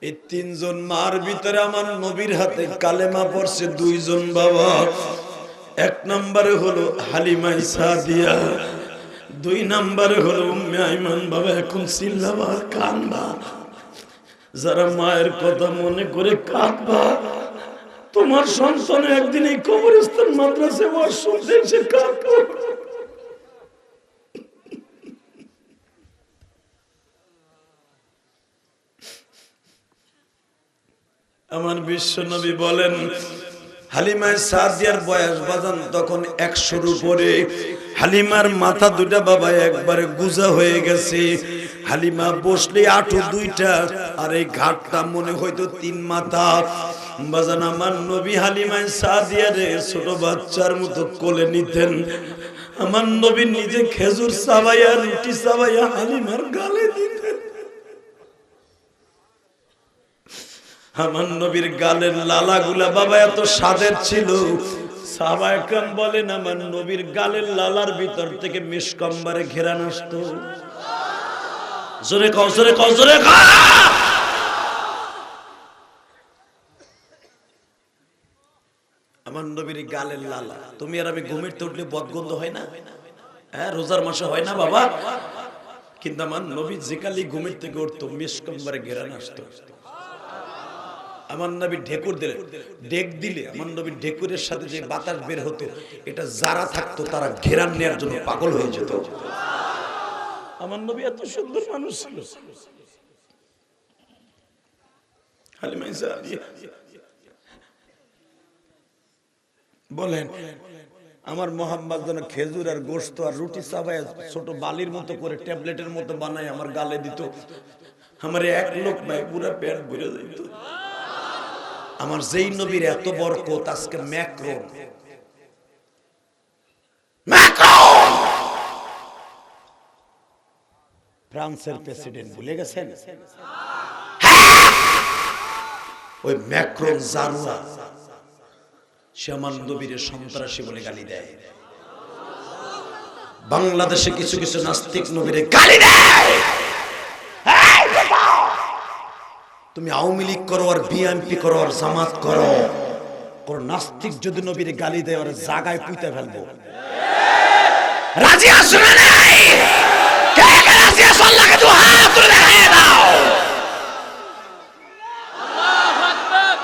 এই 3 জন মার ভিতরে আমার নবীর হাতে কালেমা পড়ছে 2 জন বাবা। 1 নম্বরে হলো হালিমায়ে সাদিয়া, 2 নম্বরে হলো উম্মে আয়মান। বাবা এখন চিল্লাবা, কাঁদবা, যারা মায়ের কথা মনে করে কাঁদবা, তোমার সন্তান একদিন এই কবরস্থান মাদ্রাসায় ওয়াজ শুনতে এসে কাঁদবে। আমার বিশ্ব নবী বলেন, হালিমায়ে সাদিয়ার বয়স বাজান তখন 100-র উপরে। হালিমার মাথা দুটা বাবা একবারে গুজা হয়ে গেছে। হালিমা বসলে আঁটু 2টা, আর এই ঘাটটা মনে হয়তো 3 মাথা। বাজান আমার নবী হালিমায়ে সাদিয়ারে ছোট বাচ্চার মতো কোলে নিতেন। আমার নবী নিজে খেজুর চাবাইয়া রুটি চাবাইয়া হালিমার গালে দিতেন। আমার নবীর গালের লালাগুলা বাবা এত স্বাদের ছিল, সাহাবায়ে কেরাম বলেন আমার নবীর গালের লালার ভিতর থেকে মিশকম্বরে ঘেরান আসতো। জোরে কও, জোরে কও, জোরে কও। আমার নবীর গালের লালা, তুমি আর আমি ঘুমের থেকে উঠলে বদগন্ধ হয় না? হ্যাঁ, রোজার মাসে হয় না বাবা? কিন্তু আমার নবী যেকালি ঘুমের থেকে উঠতো মিশকম্বরে ঘেরান আসতো। আমার নবী ঢেকুর দিলে, ডেক দিলে আমার নবীর ঢেকুরের সাথে যে বাতাস বের হতো, এটা যারা থাকতো তারা ঘেরান নেওয়ার জন্য পাগল হয়ে যেত। আমার নবী এত সুন্দর মানুষ ছিল। হালিমায়ে সাদিয়া বলেন, আমার মোহাম্মদ যেন খেজুর আর গোশত আর রুটি চাবায় ছোট বালির মতো করে ট্যাবলেটের মতো বানায় আমার গালে দিত। আমার এক লোকমায় পুরা পেট ভরে যেত। আমার যেই নবীর এত বরকত, আজকে ম্যাক্রন ফ্রান্সের প্রেসিডেন্ট ভুলে গেছেন? ওই ম্যাক্রন জারুয়া, সে আমার নবীর সন্ত্রাসী বলে গালি দেয়। বাংলাদেশে কিছু কিছু নাস্তিক নবীরে গালি দেয়। তুমি আওয়ামী লীগ করো আর বিএনপি করো আর জামাত করো, কোন নাস্তিক যদি নবীরে গালি দেয় ওর জায়গায় পুঁতে ফেলবো। রাজি আছো না নাই? কে কে রাজি আছো? আল্লাহকে দুই হাত তুলে দেখায় দাও। আল্লাহু আকবার।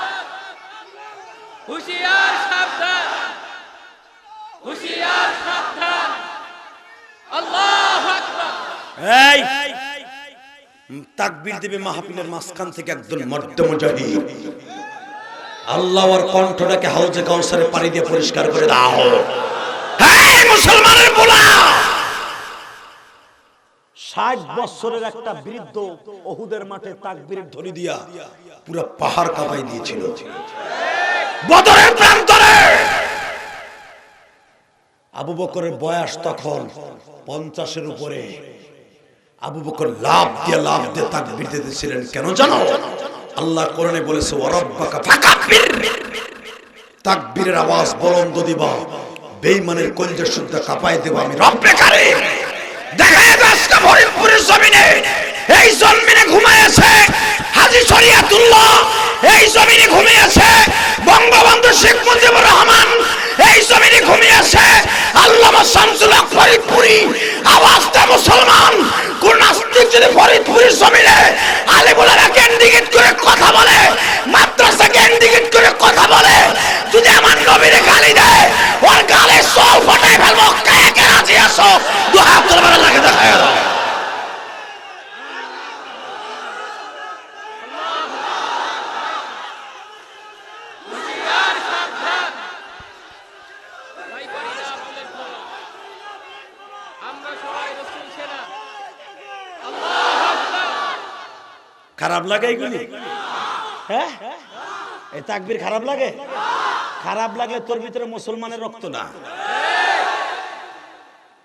হুশিয়ার, সাবধান, হুশিয়ার, সাবধান। আল্লাহু আকবার। এই তাকবীর দিবে মাহফিলের মাঝখান থেকে একজন মর্দে মুজাহিদ, আল্লাহর কণ্ঠটাকে হাউজে কাউসারে পানি দিয়ে পরিষ্কার করে দাও। এই মুসলমানের পোলা, 60 বছরের একটা বৃদ্ধ উহুদের মাঠে তাকবীরের ধ্বনি দিয়া পুরো পাহাড় কাঁপাই দিয়েছিল। বদরের প্রান্তরে আবু বকরের বয়স তখন 50-এর উপরে, আবু বকর লাফ দিয়ে তাকবীর দিতেছিলেন। কেন জানো? আল্লাহ কোরআনে বলেছে ওয়া রাব্বাকা ফাকাব্বির, তাকবীরের আওয়াজ বুলন্দ দিবা, বেঈমানের কলিজা শুদ্ধ কাঁপায় দেব আমি রব্বে কারীম। দেখায় আজকে ফরিদপুরের জমিনে, এই জমিনে ঘুমায়েছে হাজী শরিয়াতুল্লাহ, এই জমিনে ঘুমিয়েছে বঙ্গবন্ধু শেখ মুজিবুর রহমান, এই জমিনে ঘুমিয়েছে আল্লামা শামসুল হক ফরিদপুরি। আওয়াজটা মুসলমান কোন নাস্তিক যদি ফরিদপুরের জমিনে আলেমুলামা কেন্দ্রিক করে কথা বলে, মাদ্রাসা কেন্দ্রিক করে কথা বলে, যদি আমার নবীরে গালি দেয় ওর গালে সল ফাটায় ফেলবো। কে কে রাজি আছো? দুই হাত তুলে আল্লাহকে দেখায় দাও। খারাপ লাগে এগুলি? হ্যাঁ, এই তাকবীর খারাপ লাগে? খারাপ লাগলে তোর ভিতরে মুসলমানের রক্ত না।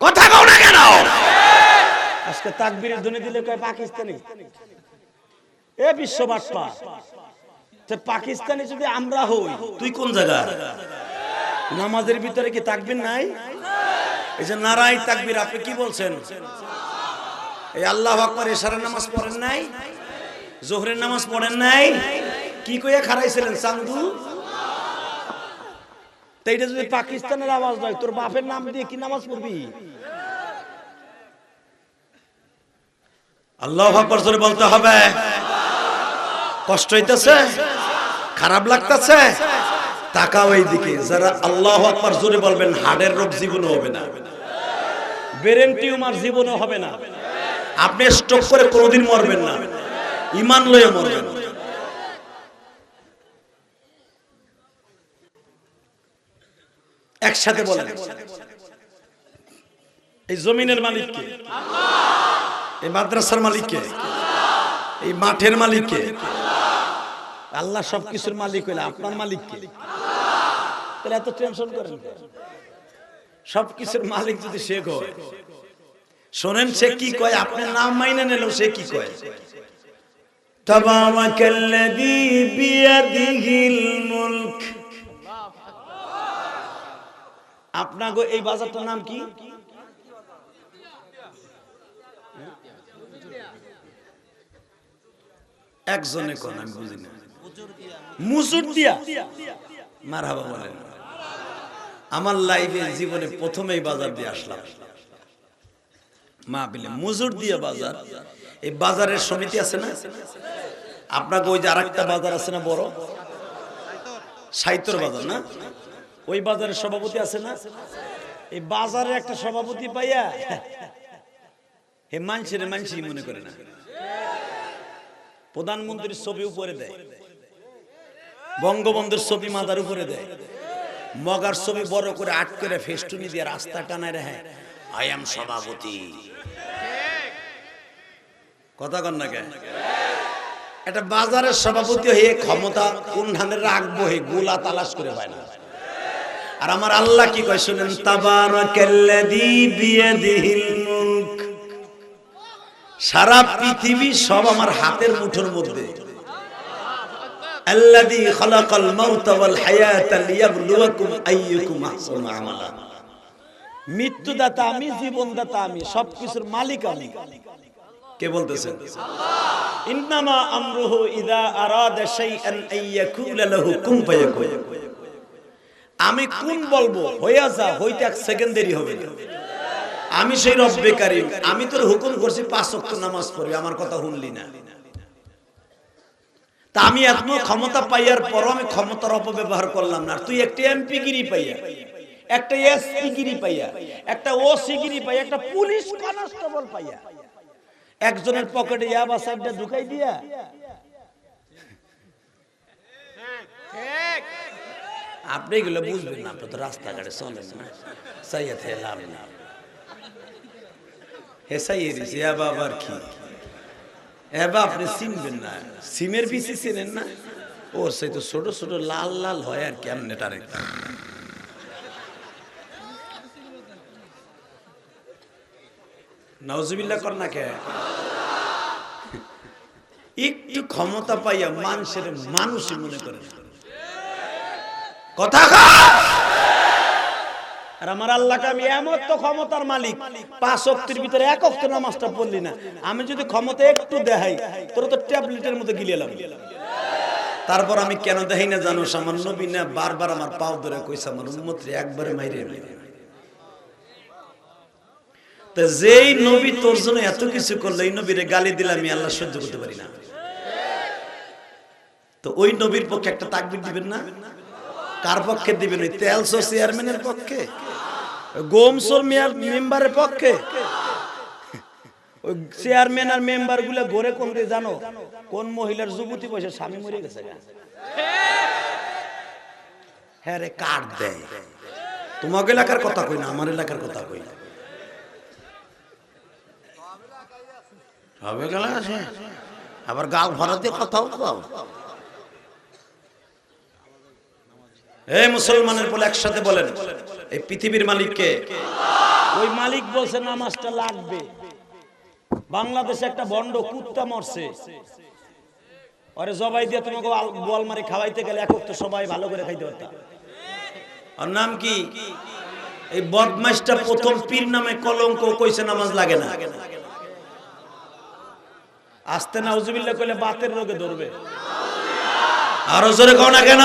কথা কও না কেন? আজকে তাকবীরের ধ্বনি দিলে কয় পাকিস্তানি, এ বিশ্ব বাটপা। তো পাকিস্তানি যদি আমরা হই, তুই কোন জায়গা? নামাজের ভিতরে কি তাকবীর নাই? এই যে নারাই তাকবীর, আপনি কি বলছেন? এই আল্লাহু আকবার ইশারার নামাজ পড়েন নাই? জোহরের নামাজ পড়েন নাই? কি কইয়া খারাইছিলেন চান্দু? তো এটা যদি পাকিস্তানের আওয়াজ নয়, তোর বাপের নাম দিয়ে কি নামাজ পড়বি? আল্লাহু আকবার জোরে বলতে হবে। কষ্ট হইতেছে? খারাপ লাগতেছে? তাকাও এই দিকে। যারা আল্লাহু আকবার জোরে বলবেন হার্টের রোগ জীবনও হবে না, ব্রেন টিউমার জীবনও হবে না, আপনি স্ট্রোক করে কোনোদিন মরবেন না, ঈমান লয়ে মরবেন। একসাথে বলেন, এই জমিনের মালিক কে? আল্লাহ। এই মাদ্রাসার মালিক কে? আল্লাহ। এই মাঠের মালিক কে? আল্লাহ। আল্লাহ সবকিছুর মালিক হইলে আপনার মালিক কে? আল্লাহ। তাহলে এত টেনশন করেন? সবকিছুর মালিক যদি সে কয়, শোনেন সে কি কয়, আপনার নাম মাইনে নিল সে কি কয়? তাবারাকাল্লাযী বিয়াদিহিল মুলক। আপনাগো এই বাজারটার নাম কি? একজনে কোন আমি বুঝি না। মুজুরদিয়া। মারহাবা বলেন। আমার লাইফে জীবনে প্রথমেই বাজার দিয়ে আসলাম মাহফিলে, মুজুরদিয়া বাজার। এই বাজারের সমিতি আছে না আপনাকে? ওই যে আরেকটা বাজার আছে না বড়, সাইতর বাজার না? ওই বাজারের সভাপতি আছে না? এই বাজারের একটা সভাপতি পাইয়া হে মানুষের মানুষই মনে করে না। প্রধানমন্ত্রীর ছবি উপরে দেয়, বঙ্গবন্ধুর ছবি মাথার উপরে দেয়, মগার ছবি বড় করে আট করে ফেস্টুনি দিয়ে রাস্তা টানায় রে, আই এম সভাপতি। কথা কন না কেন? একটা বাজারের সভাপতি হয়ে ক্ষমতা কোন ধানের রাখবো হে গোলা তালাশ করে পায় না। আর আমার আল্লাহ কি কয় শুনেন, তাবারাকাল্লাযী বিয়াদিহিল মুলক। সারা পৃথিবী সব আমার হাতের মুঠোর মধ্যে। আল্লাযী খালাকাল মাউতা ওয়াল হায়াতা লিয়াবলুয়াকুম আইয়ুকুম আহসানু আমালা। মৃত্যুদাতা আমি, জীবনদাতা আমি, সবকিছুর মালিক আমি। কে বলতেছেন? আল্লাহ। ইন্নামা আমরুহু ইযা আরাদা শাইআন আইয়াকুলা লাহু কুন ফায়াকুন। আমি কোন বলবো হইয়া যা, হইতে এক সেকেন্ড দেরি হবে না। আমি সেই রব্বে কারীম, আমি তোর হুকুম করছি 5 ওয়াক্ত নামাজ পড়বি, আমার কথা শুনলি না। তা আমি এত ক্ষমতা পাইয়ার পর আমি ক্ষমতার অপব্যবহার করলাম না। তুই একটা এমপি গিরি পাইয়া, একটা এসপি গিরি পাইয়া, একটা ওসি গিরি পাইয়া, একটা পুলিশ কনস্টেবল পাইয়া একজনের পকেটে ইয়াবা সাইডটা ঢুকাই দিয়া আপনি এগুলো বুঝবেন না। আপনি তো রাস্তাঘাটে চলেন না, সাইয়া থেকে লাভ না। হে সাইয়ে দিছে ইয়াবা আবার কি? এবা আপনি চিনবেন না, সিমের পিসি চিনেন না? ওর সেই তো ছোট ছোট লাল লাল হয় আর কেমনে টারে। নাউজুবিল্লাহ কর না কে? একটু ক্ষমতা পাইয়া মানুষের মানুষই মনে করে কথা। আর আমার আল্লাহকে আমি এমন তো ক্ষমতার মালিক, 5 ওয়াক্তের ভিতরে 1 ওয়াক্ত নামাজটা পড়লি না, আমি যদি ক্ষমতা একটু দেখাই তোর তো ট্যাবলেটের মতো গিলিলাম। তারপর আমি কেন দেখাই না জানো? আমার নবী না বারবার আমার পাও ধরে কইছে আমার উম্মতরে একবারে মাইরে মাইরে। তো যেই নবী তোর জন্য এত কিছু করলো, এই নবীরে গালি দিলে আমি আল্লাহ সহ্য করতে পারি না। তো ওই নবীর পক্ষে একটা তাকবীর দিবেন না? কার পক্ষে দিবেন? ওই তেলসো চেয়ারম্যানের পক্ষে, গোমসোর মেম্বারের পক্ষে? ওই চেয়ারম্যান আর মেম্বার গুলা ঘরে কোন দিয়ে জানো? কোন মহিলার যুবতী বসে স্বামী মরে গেছে, হ্যাঁ রে কার্ড দেয়। তোমাকে এলাকার কথা কই না, আমার এলাকার কথা কই। সবে গেলা আছে আবার গাল ভরা দিয়ে কথাও কও। এই মুসলমানের বলে একসাথে বলেন, এই পৃথিবীর মালিক কে? ওই মালিক বলছে নামাজটা লাগবে। বাংলাদেশে একটা বন্ড কুত্তা মরছে, আরে জবাই দিয়ে তোমাকে বল মারি খাওয়াইতে গেলে একক তো সবাই ভালো করে খাইতে পারতাম। আর নাম কি? এই বদমাইশটা প্রথম পীর নামে কলঙ্ক কইছে নামাজ লাগে না। আস্তে নাউজুবিল্লাহ কইলে বাতের রোগে ধরবে। আরো জোরে কও না কেন?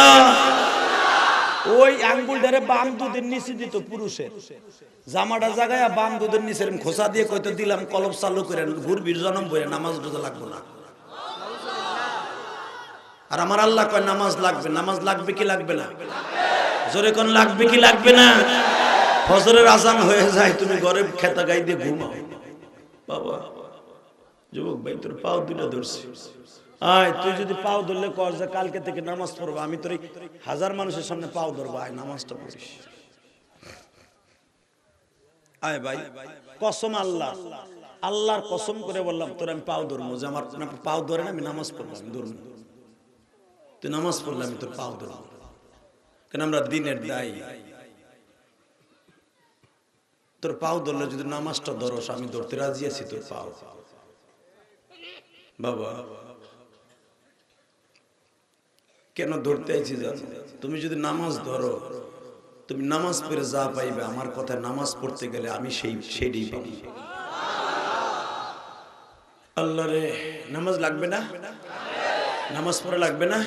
ওই আঙ্গুল ধরে বাম দুধের নিচে দিত পুরুষের জামাটা জাগায়, বাম দুধের নিচে খোসা দিয়ে কইতে দিলাম কলব চালু করে ঘুরবির জন্ম বইরে নামাজ রোজা লাগবে না। আর আমার আল্লাহ কয় নামাজ লাগবে। নামাজ লাগবে কি লাগবে না? জোরে কোন লাগবে কি লাগবে না? ফজরের আজান হয়ে যায়, তুমি ঘরে খেতা গাই দিয়ে ঘুমাও। বাবা যুবক ভাই তোর পাও দুইটা ধরছি, আয় তুই যদি পাও ধরলে কর যে কালকে থেকে নামাজ পড়বো, আমি তোর 1000 মানুষের সামনে পাও ধরবো, আয় নামাজটা পড়িস। আয় ভাই কসম আল্লাহ, আল্লাহর কসম করে বললাম তোর আমি পাও ধরবো, যে আমার পাও ধরে না আমি নামাজ পড়বো, আমি ধরবো। তুই নামাজ পড়লে আমি তোর পাও ধরবো, কেন আমরা দিনের দায়ী। তোর পাও ধরলে যদি নামাজটা ধরস, আমি ধরতে রাজি আছি তোর পাও। বাবা কেন ধরতে আইছি জানো? তুমি যদি নামাজ ধরো, তুমি নামাজ পড়ে যা পাইবে, আমার কথা নামাজ পড়তে গেলে আমি সেইটাই পাবো। আল্লাহ রে, নামাজ লাগবে না? নামাজ পড়া লাগবে না?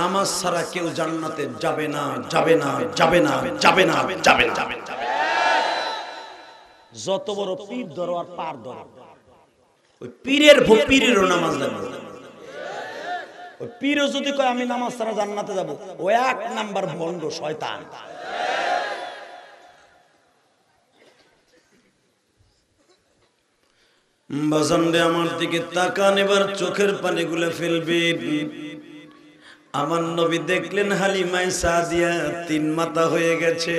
নামাজ ছাড়া কেউ জান্নাতে যাবে না, যাবে না, যাবে না, যাবে না, যাবে না। যত বড় পীর ধরো আর পার ধরো, ওই পীরেরও নামাজ লাগবে। ওই পীরও যদি কয় আমি নামাজ ছাড়া জান্নাতে যাব, ও 1 নাম্বার ভণ্ড শয়তান। বাজানরে আমার দিকে তাকান, এবার চোখের পানিগুলো ফেলবেন। আমার নবী দেখলেন হালিমায়ে সাদিয়া 3 মাথা হয়ে গেছে।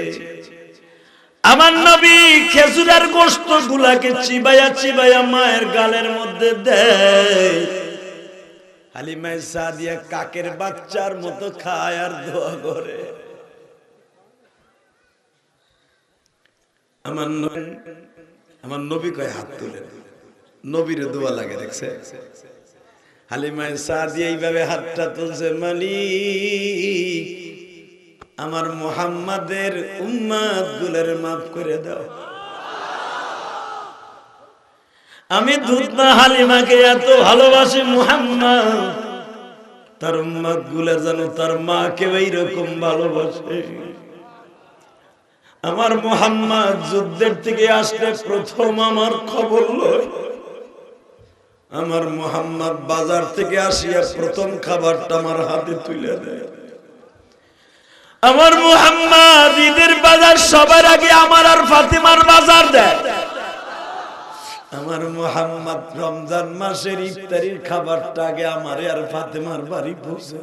আমার নবী খেজুরের গোশত গুলাকে চিবাইয়া চিবাইয়া মায়ের গালের মধ্যে দেয়। হালিমায়ে সাদিয়া কাকের বাচ্চার মতো খায় আর দোয়া করে। আমার নবী কয় হাত তুলে, নবীর দোয়া লাগে দেখছে। হালিমায়ে সাদিয়া এইভাবে হাতটা তুলছে, মালিক আমার মুহাম্মাদের উম্মত গুলার মাফ করে দাও। আমি দুধ না হালিমাকে এত ভালোবাসি, মুহাম্মদ তার উম্মত গুলা যেন তার মাকে এইরকম ভালোবাসে। আমার মুহাম্মদ যুদ্ধের থেকে আসলে প্রথম আমার খবর লয়। আমার মুহাম্মদ বাজার থেকে আসিয়া প্রথম খাবারটা আমার হাতে তুলে দেয়। আমার মুহাম্মদ ঈদের বাজার সবার আগে আমার আর ফাতিমার বাজার দেয়। আমার মুহাম্মদ রমজান মাসের ইফতারির খাবারটা আগে আমার আর ফাতিমার বাড়ি পৌঁছে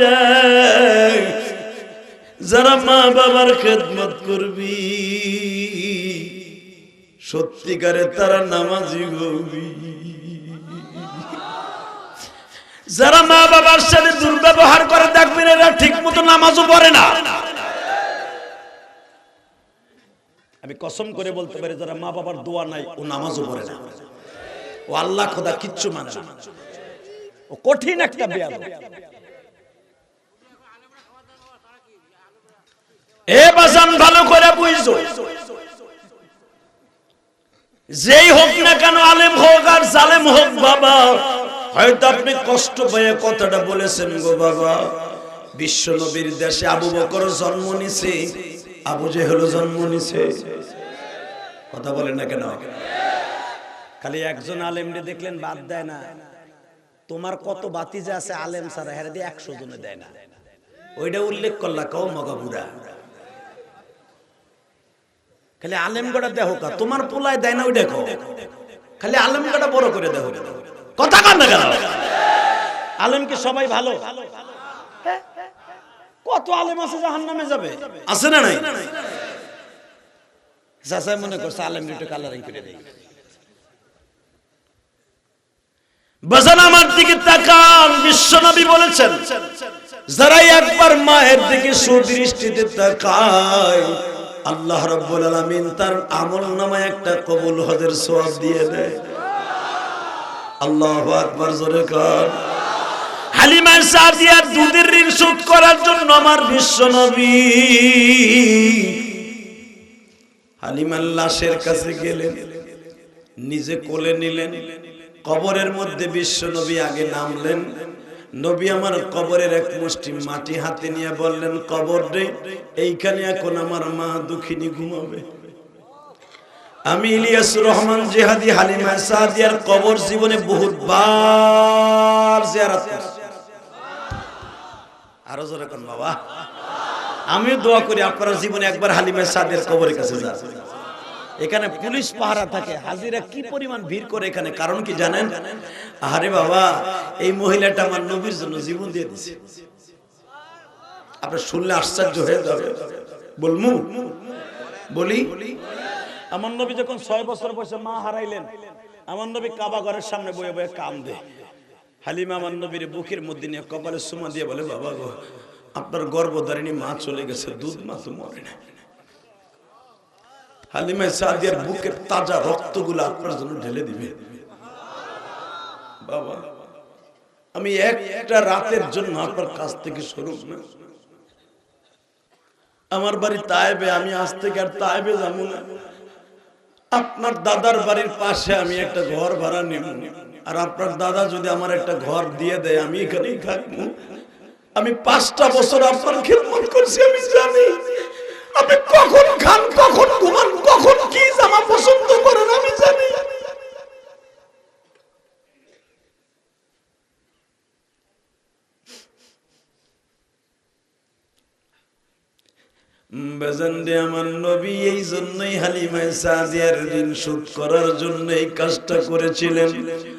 দেয়। যারা মা বাবার খেদমত করবি সত্যিকারে তারা নামাজি হবি। যারা মা বাবার সাথে দুর্ব্যবহার করে দেখবেন এরা ঠিক মতো নামাজও পড়ে না। আমি কসম করে বলতে পারি যারা মা বাবার দোয়া নাই ও নামাজও পড়ে না, ও আল্লাহ খোদা কিচ্ছু মানে না, ও কঠিন একটা বেয়াদব। এ বাজান ভালো করে বুঝছো, যেই হোক না কেন, আলেম হোক আর জালেম হোক বাবা, হয়তো আপনি কষ্ট পেয়ে কথাটা বলেছেন গো বাবা, বিশ্ব নবীর দেশে আবু বকর জন্ম নিছে, আবু জেহেল জন্ম নিছে, কথা বলেন না কেন? খালি একজন আলেমরে দেখলেন বাদ দেয় না, তোমার কত বাতিজা আছে আলেম ছাড়া, হেরে দিয়ে 100 জনে দেয় না, ওইটা উল্লেখ করলা কও মগাবুরা। খালি আলেম গড়া দেখো কা, তোমার পোলায় দেয় না, ওই দেখো খালি আলেম গড়া বড় করে দেখো, কথা কর না কেন? আলেম কি সবাই ভালো? কত আলেম আছে জাহান্নামে যাবে, আছে না নাই? চাচা মনে করছে আলেম একটু কালারিং করে দেই। বাজান আমার দিকে তাকান, বিশ্বনবী বলেছেন যারা একবার মায়ের দিকে সুদৃষ্টিতে তাকায় আল্লাহ রাব্বুল আলামিন তার আমলনামায় একটা কবুল হজের সওয়াব দিয়ে দেয়। আল্লাহু আকবার, জোরে কর। হালিমা সাদিয়ার দুধের ঋণ শোধ করার জন্য আমার বিশ্বনবী হালিমার লাশের কাছে গেলেন, নিজে কোলে নিলেন, কবরের মধ্যে বিশ্বনবী আগে নামলেন। নবী আমার কবরের এক মুষ্টি মাটি হাতে নিয়ে বললেন, কবর রে, এইখানে এখন আমার মা দুঃখিনী ঘুমাবে। আমি ইলিয়াসুর রহমান জিহাদি হালিমা সাদিয়ার কবর জীবনে বহুতবার জিয়ারত করেছি। আরো জোরে কোন বাবা, আমিও দোয়া করি আপনারা জীবনে একবার হালিমা সাদিয়ার কবরের কাছে যান। এখানে পুলিশ পাহারা থাকে, হাজিরা কি পরিমাণ ভিড় করে এখানে, কারণ কি জানেন? আরে বাবা, এই মহিলাটা আমার নবীর জন্য জীবন দিয়ে দিয়েছে। আপনারা শুনলে আশ্চর্য হয়ে যাবে। বলমু বলি, আমার নবী যখন 6 বছর বয়সে মা হারাইলেন, আমার নবী কাবা ঘরের সামনে বয়ে বয়ে কান্দে। হালিমা আমার নবীর বুকের মধ্যে নিয়ে কপালে চুমা দিয়ে বলে, বাবা গো, আপনার গর্ভধারিণী মা চলে গেছে, দুধ মা তো মরে না। হালিমা সাদিয়ার বুকের তাজা রক্তগুলো আপনার জন্য ঢেলে দিবে। বাবা, আমি একটা রাতের জন্য আপনার কাছ থেকে সরব না। আমার বাড়ি তায়েবে, আমি আজ থেকে আর তায়েবে যাব না। আপনার দাদার বাড়ির পাশে আমি একটা ঘর ভাড়া নেব, আর আপনার দাদা যদি আমার একটা ঘর দিয়ে দেয় আমি এখানেই থাকবো। আমি 5টা বছর আপনার খেদমত করছি, আমি জানি আপনি কখন খান, কখন ঘুমান, কখন কি জামা পছন্দ করেন আমি জানি। বেজানদে আমার নবী এই জন্যই হালিমা সাদিয়ার ঋণ শোধ করার জন্য এই কাজটা করেছিলেন।